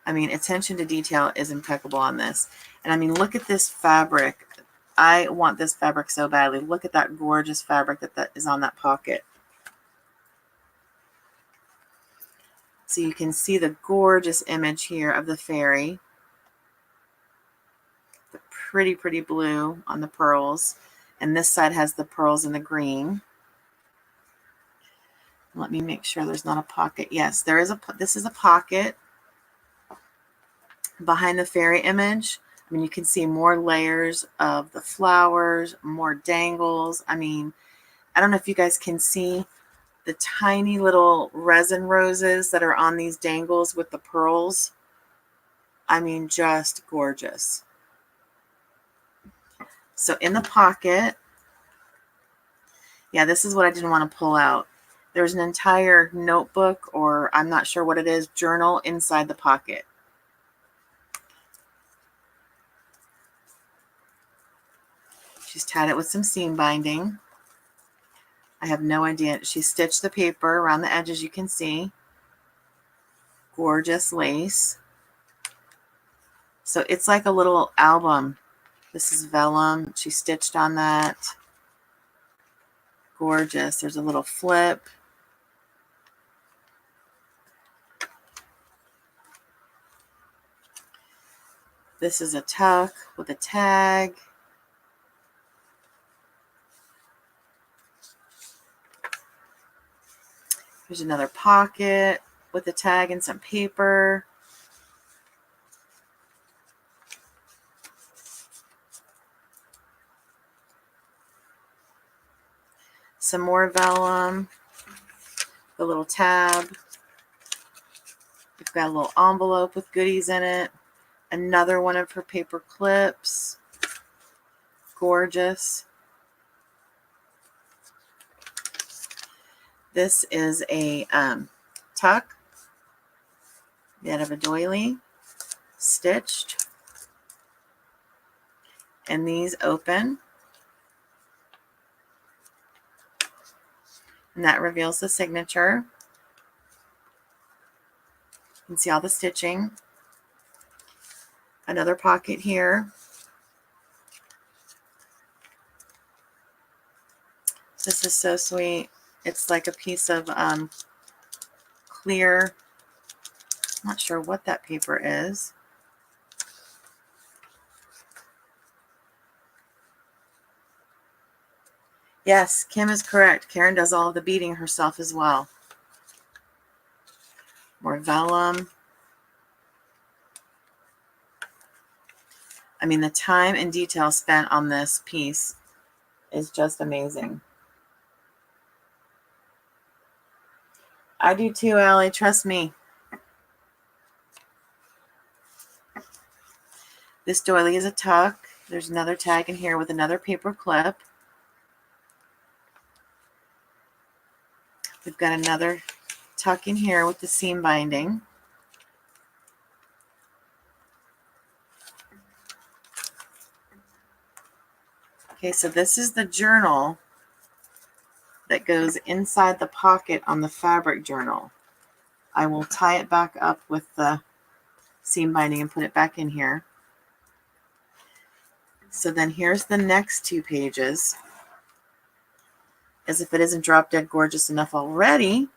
I mean, attention to detail is impeccable on this. And I mean, look at this fabric. I want this fabric so badly. Look at that gorgeous fabric that is on that pocket. So you can see the gorgeous image here of the fairy. The pretty, pretty blue on the pearls. And this side has the pearls and the green. Let me make sure there's not a pocket. Yes, there is this is a pocket behind the fairy image. I mean, you can see more layers of the flowers, more dangles. I mean, I don't know if you guys can see the tiny little resin roses that are on these dangles with the pearls. I mean, just gorgeous. So in the pocket, yeah, this is what I didn't want to pull out. There's an entire notebook, or I'm not sure what it is, journal inside the pocket. She's tied it with some seam binding. I have no idea. She stitched the paper around the edges, you can see. Gorgeous lace. So it's like a little album. This is vellum. She stitched on that. Gorgeous. There's a little flip. This is a tuck with a tag. There's another pocket with a tag and some paper. Some more vellum. The little tab. We've got a little envelope with goodies in it. Another one of her paper clips. Gorgeous. This is a tuck out of a doily, stitched. And these open. And that reveals the signature. You can see all the stitching. Another pocket here. This is so sweet. It's like a piece of clear, I'm not sure what that paper is. Yes, Kim is correct. Karen does all of the beading herself as well. More vellum. I mean, the time and detail spent on this piece is just amazing. I do too, Allie. Trust me. This doily is a tuck. There's another tag in here with another paper clip. We've got another tuck in here with the seam binding. Okay, so this is the journal that goes inside the pocket on the fabric journal. I will tie it back up with the seam binding and put it back in here. So then here's the next two pages. As if it isn't drop dead gorgeous enough already.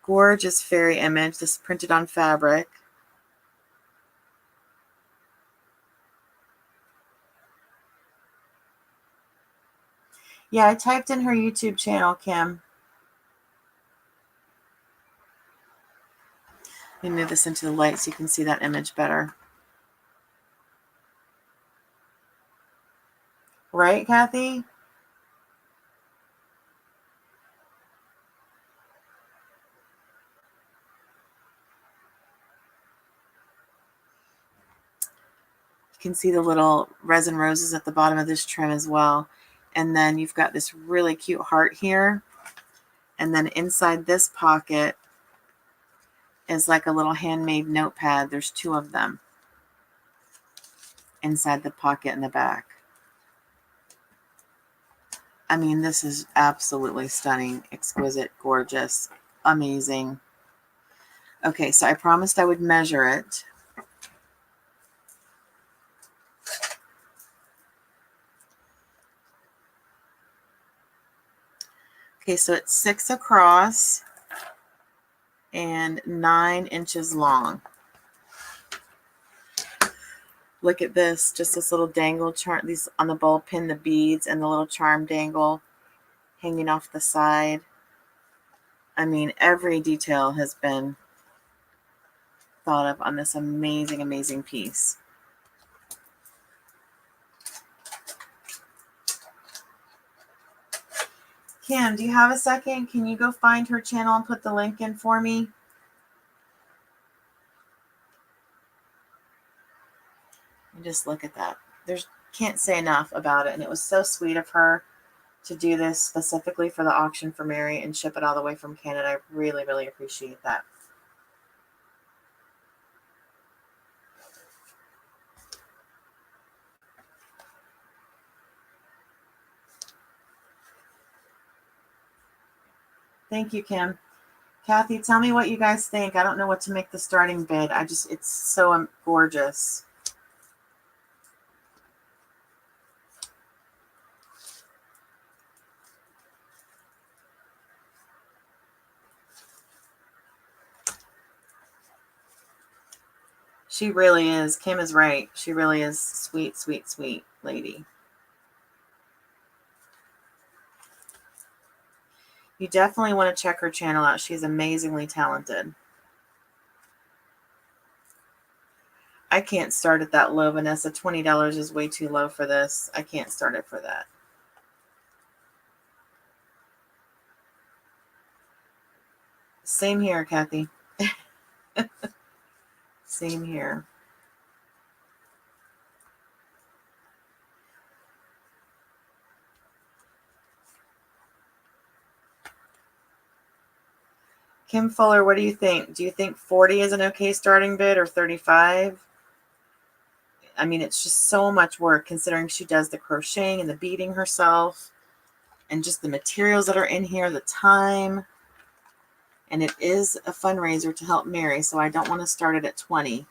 Gorgeous fairy image. This is printed on fabric. Yeah, I typed in her YouTube channel, Kim. Let me move this into the light so you can see that image better. Right, Kathy? You can see the little resin roses at the bottom of this trim as well. And then you've got this really cute heart here. And then inside this pocket, is like a little handmade notepad. There's 2 of them inside the pocket in the back. I mean, this is absolutely stunning, exquisite, gorgeous, amazing. Okay, so I promised I would measure it. Okay, so it's 6 across and 9 inches long. Look at this, just this little dangle charm, these on the ball pin, the beads and the little charm dangle hanging off the side. I mean, every detail has been thought of on this amazing, amazing piece. Kim, do you have a second? Can you go find her channel and put the link in for me? And just look at that. Can't say enough about it. And it was so sweet of her to do this specifically for the auction for Mary and ship it all the way from Canada. I really, really appreciate that. Thank you, Kim. Kathy, tell me what you guys think. I don't know what to make the starting bid. It's so gorgeous. She really is. Kim is right. She really is sweet, sweet, sweet lady. You definitely want to check her channel out. She's amazingly talented. I can't start at that low, Vanessa. $20 is way too low for this. I can't start it for that. Same here, Kathy. Same here. Kim Fuller, what do you think? Do you think 40 is an okay starting bid or 35? I mean, it's just so much work considering she does the crocheting and the beading herself and just the materials that are in here, the time. And it is a fundraiser to help Mary, so I don't want to start it at 20.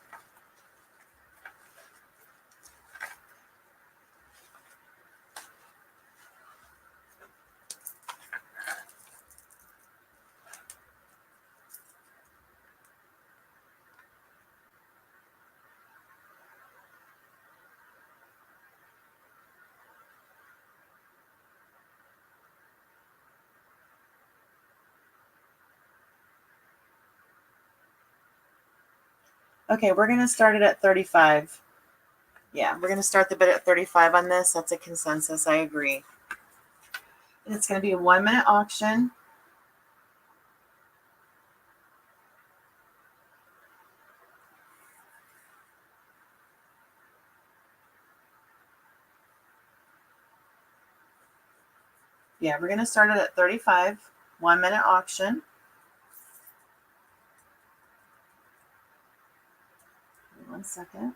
Okay, we're going to start it at 35. Yeah, we're going to start the bid at 35 on this. That's a consensus. I agree. And it's going to be a 1-minute auction. Yeah, we're going to start it at 35. 1-minute auction. One second.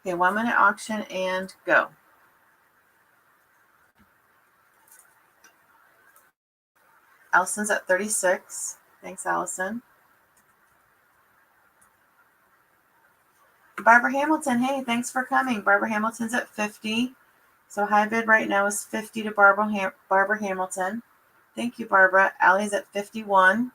Okay, 1-minute auction and go. Allison's at 36. Thanks, Allison. Barbara Hamilton, hey, thanks for coming. Barbara Hamilton's at 50. So high bid right now is 50 to Barbara Hamilton. Thank you, Barbara. Allie's at 51.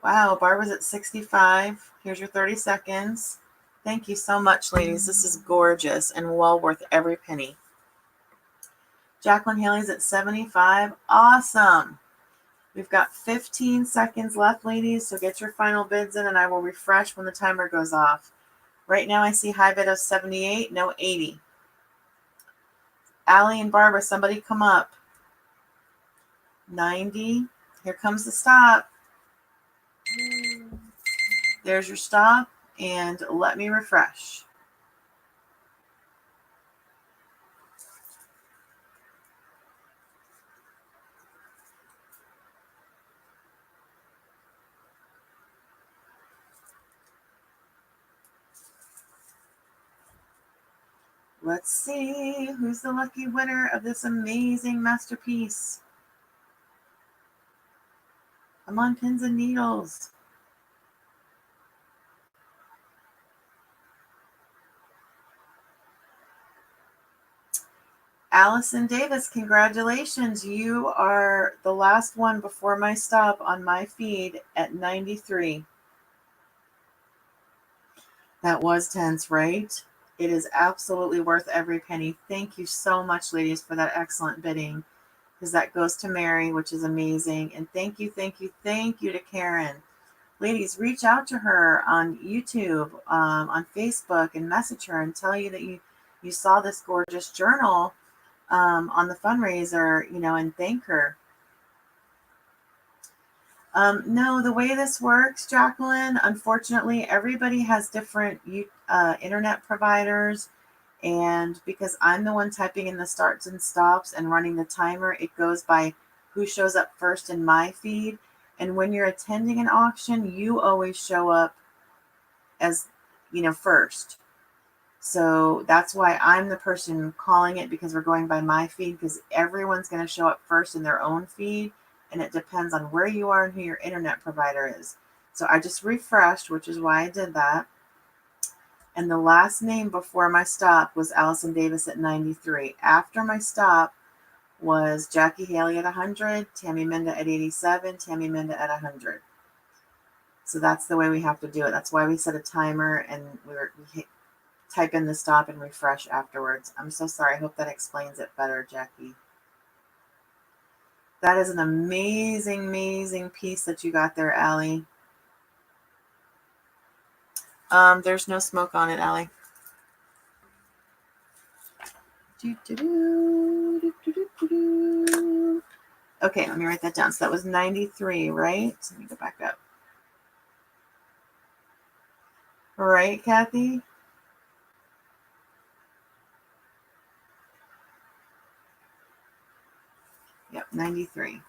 Wow, Barbara's at 65. Here's your 30 seconds. Thank you so much, ladies. This is gorgeous and well worth every penny. Jacqueline Haley's at 75. Awesome. We've got 15 seconds left, ladies, so get your final bids in and I will refresh when the timer goes off. Right now I see high bid of 78, no 80. Allie and Barbara, somebody come up. 90. Here comes the stop. There's your stop, and let me refresh. Let's see who's the lucky winner of this amazing masterpiece. I'm on pins and needles. Allison Davis, congratulations. You are the last one before my stop on my feed at 93. That was tense, right? It is absolutely worth every penny. Thank you so much, ladies, for that excellent bidding, because that goes to Mary, which is amazing. And thank you to Karen. Ladies, reach out to her on YouTube, on Facebook, and message her and tell you that you saw this gorgeous journal on the fundraiser, and thank her. No, the way this works, Jacqueline, unfortunately, everybody has different internet providers. And because I'm the one typing in the starts and stops and running the timer, it goes by who shows up first in my feed. And when you're attending an auction, you always show up as, first. So that's why I'm the person calling it, because we're going by my feed, because everyone's going to show up first in their own feed. And it depends on where you are and who your internet provider is. So I just refreshed, which is why I did that. And the last name before my stop was Allison Davis at 93. After my stop was Jackie Haley at 100, Tammy Minda at 87, Tammy Minda at 100. So that's the way we have to do it. That's why we set a timer and we type in the stop and refresh afterwards. I'm so sorry. I hope that explains it better, Jackie. That is an amazing, amazing piece that you got there, Allie. There's no smoke on it, Allie. Okay, let me write that down. So that was 93, right? Let me go back up. Right, Kathy? Yep, 93.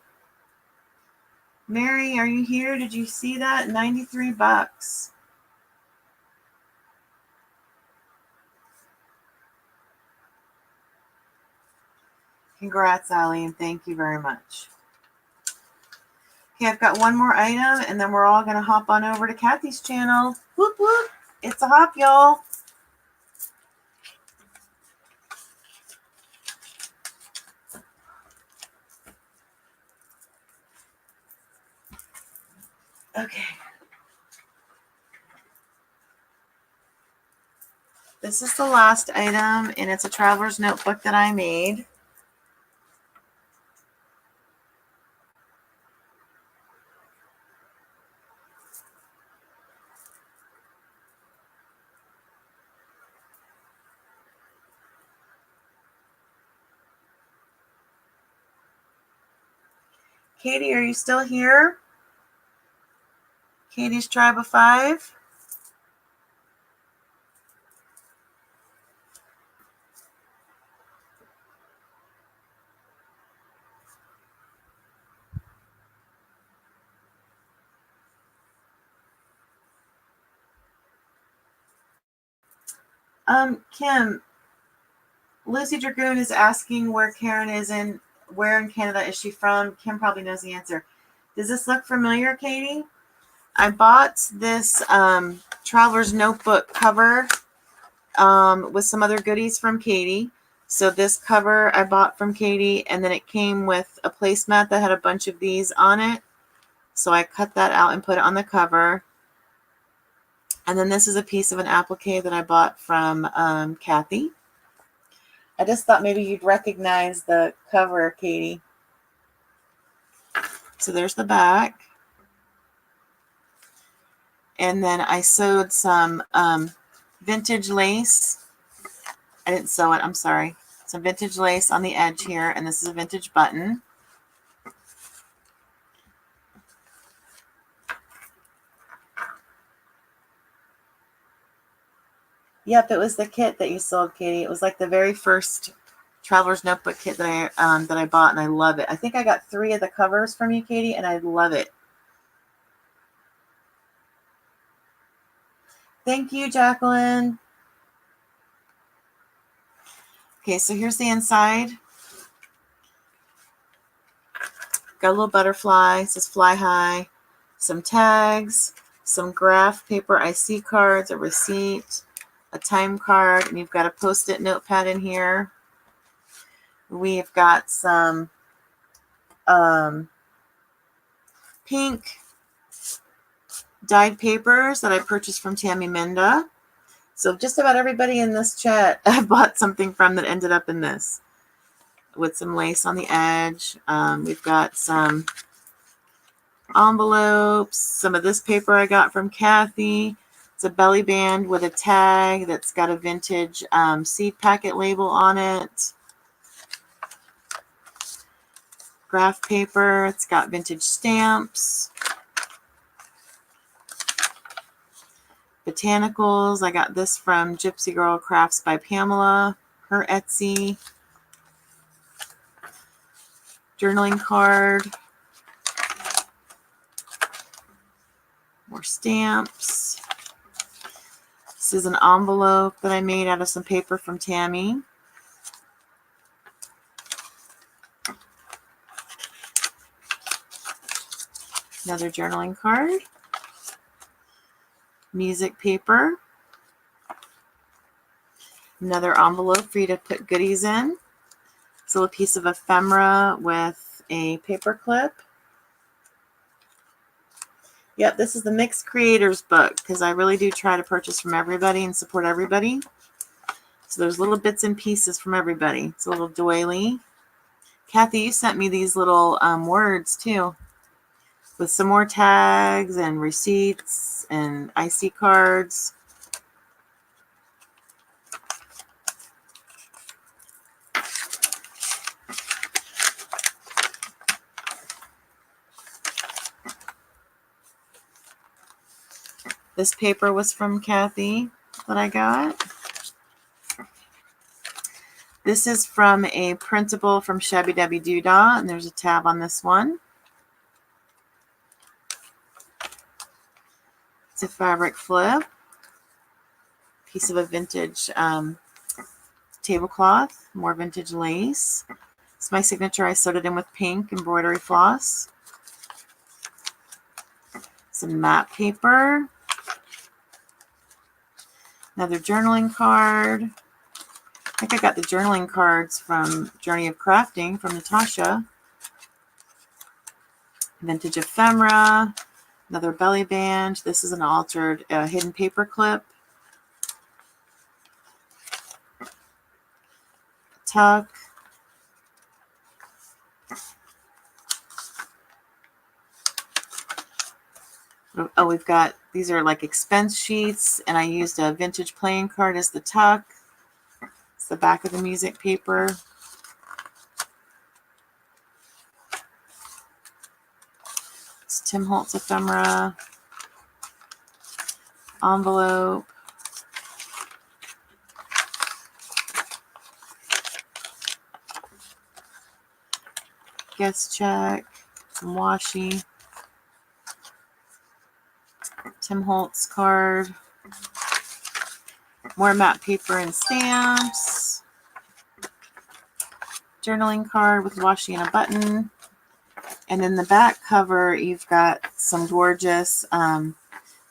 Mary, are you here? Did you see that? 93 bucks. Congrats, Allie, and thank you very much. Okay, I've got one more item, and then we're all going to hop on over to Kathy's channel. Whoop, whoop. It's a hop, y'all. Okay. This is the last item, and it's a traveler's notebook that I made. Katie, are you still here? Katie's Tribe of 5. Kim, Lucy Dragoon is asking where Karen is and where in Canada is she from? Kim probably knows the answer. Does this look familiar, Katie? I bought this traveler's notebook cover with some other goodies from Katie. So this cover I bought from Katie, and then it came with a placemat that had a bunch of these on it. So I cut that out and put it on the cover. And then this is a piece of an applique that I bought from Kathy. I just thought maybe you'd recognize the cover, Katie. So there's the back. And then I sewed some vintage lace. I didn't sew it, I'm sorry. Some vintage lace on the edge here, and this is a vintage button. Yep, it was the kit that you sold, Katie. It was like the very first Traveler's Notebook kit that I bought, and I love it. I think I got 3 of the covers from you, Katie, and I love it. Thank you, Jacqueline. Okay, so here's the inside. Got a little butterfly. It says fly high. Some tags, some graph paper IC cards, a receipt, a time card, and you've got a Post-it notepad in here. We've got some pink dyed papers that I purchased from Tammy Minda. So just about everybody in this chat I bought something from that ended up in this, with some lace on the edge. We've got some envelopes, some of this paper I got from Kathy. It's a belly band with a tag that's got a vintage seed packet label on it. Graph paper, it's got vintage stamps. Botanicals, I got this from Gypsy Girl Crafts by Pamela, her Etsy. Journaling card. More stamps. This is an envelope that I made out of some paper from Tammy. Another journaling card. Music paper. Another envelope for you to put goodies in. It's a little piece of ephemera with a paper clip. Yep, this is the Mixed Creators book, because I really do try to purchase from everybody and support everybody. So there's little bits and pieces from everybody. It's a little doily. Kathy, you sent me these little words too, with some more tags and receipts and IC cards. This paper was from Kathy that I got. This is from a printable from Shabby Dabby Doodah, and there's a tab on this one. It's a fabric flip. Piece of a vintage tablecloth, more vintage lace. It's my signature. I sewed it in with pink embroidery floss. Some matte paper. Another journaling card. I think I got the journaling cards from Journey of Crafting from Natasha. Vintage ephemera. Another belly band. This is an altered hidden paper clip. Tuck. Oh, we've got, these are like expense sheets, and I used a vintage playing card as the tuck. It's the back of the music paper. It's Tim Holtz ephemera. Envelope. Guest check. Some washi. Tim Holtz card. More matte paper and stamps. Journaling card with washi and a button. And in the back cover, you've got some gorgeous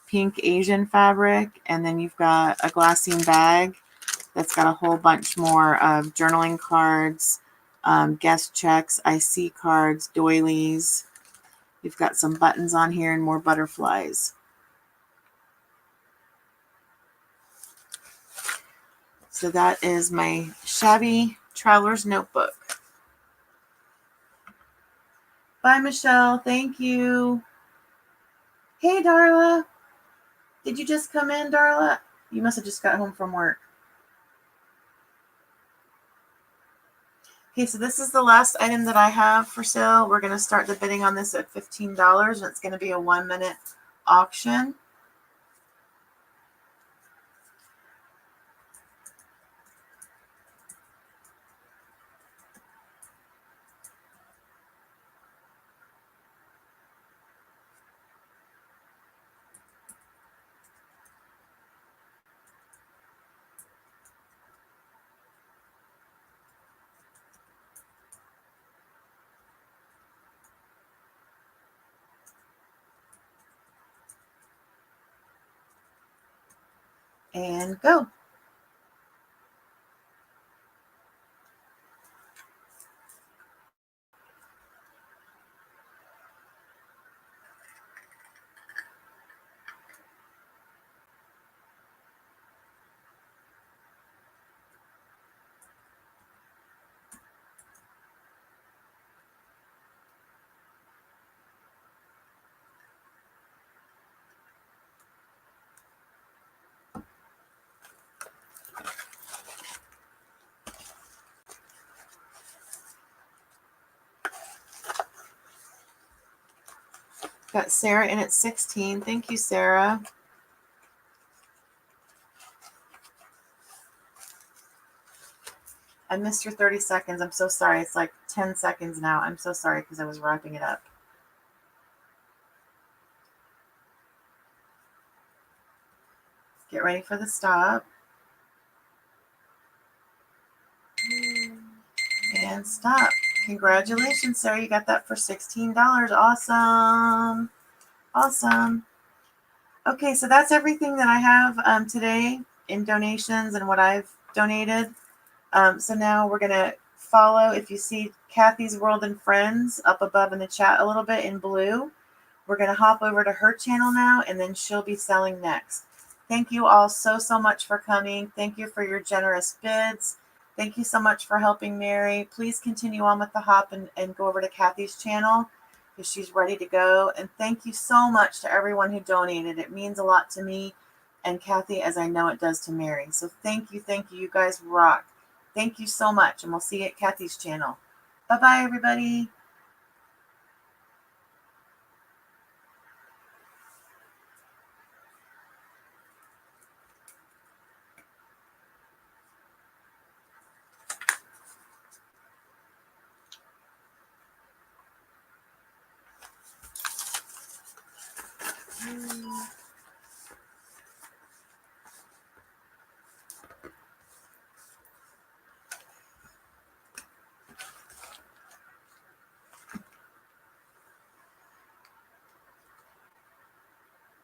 pink Asian fabric. And then you've got a glassine bag that's got a whole bunch more of journaling cards, guest checks, IC cards, doilies. You've got some buttons on here and more butterflies. So that is my Shabby Traveler's Notebook. Bye, Michelle. Thank you. Hey, Darla. Did you just come in, Darla? You must have just got home from work. Okay, so this is the last item that I have for sale. We're going to start the bidding on this at $15, and it's going to be a 1-minute auction. And go. Got Sarah in at 16. Thank you, Sarah. I missed your 30 seconds. I'm so sorry. It's like 10 seconds now. I'm so sorry because I was wrapping it up. Get ready for the stop. And stop. Congratulations, Sarah. You got that for $16. Awesome. Awesome. Okay, so that's everything that I have today in donations and what I've donated. So now we're going to follow. If you see Kathy's World and Friends up above in the chat a little bit in blue, we're going to hop over to her channel now, and then she'll be selling next. Thank you all so much for coming. Thank you for your generous bids. Thank you so much for helping Mary. Please continue on with the hop and go over to Kathy's channel because she's ready to go. And thank you so much to everyone who donated. It means a lot to me and Kathy, as I know it does to Mary. So thank you. Thank you. You guys rock. Thank you so much. And we'll see you at Kathy's channel. Bye-bye, everybody.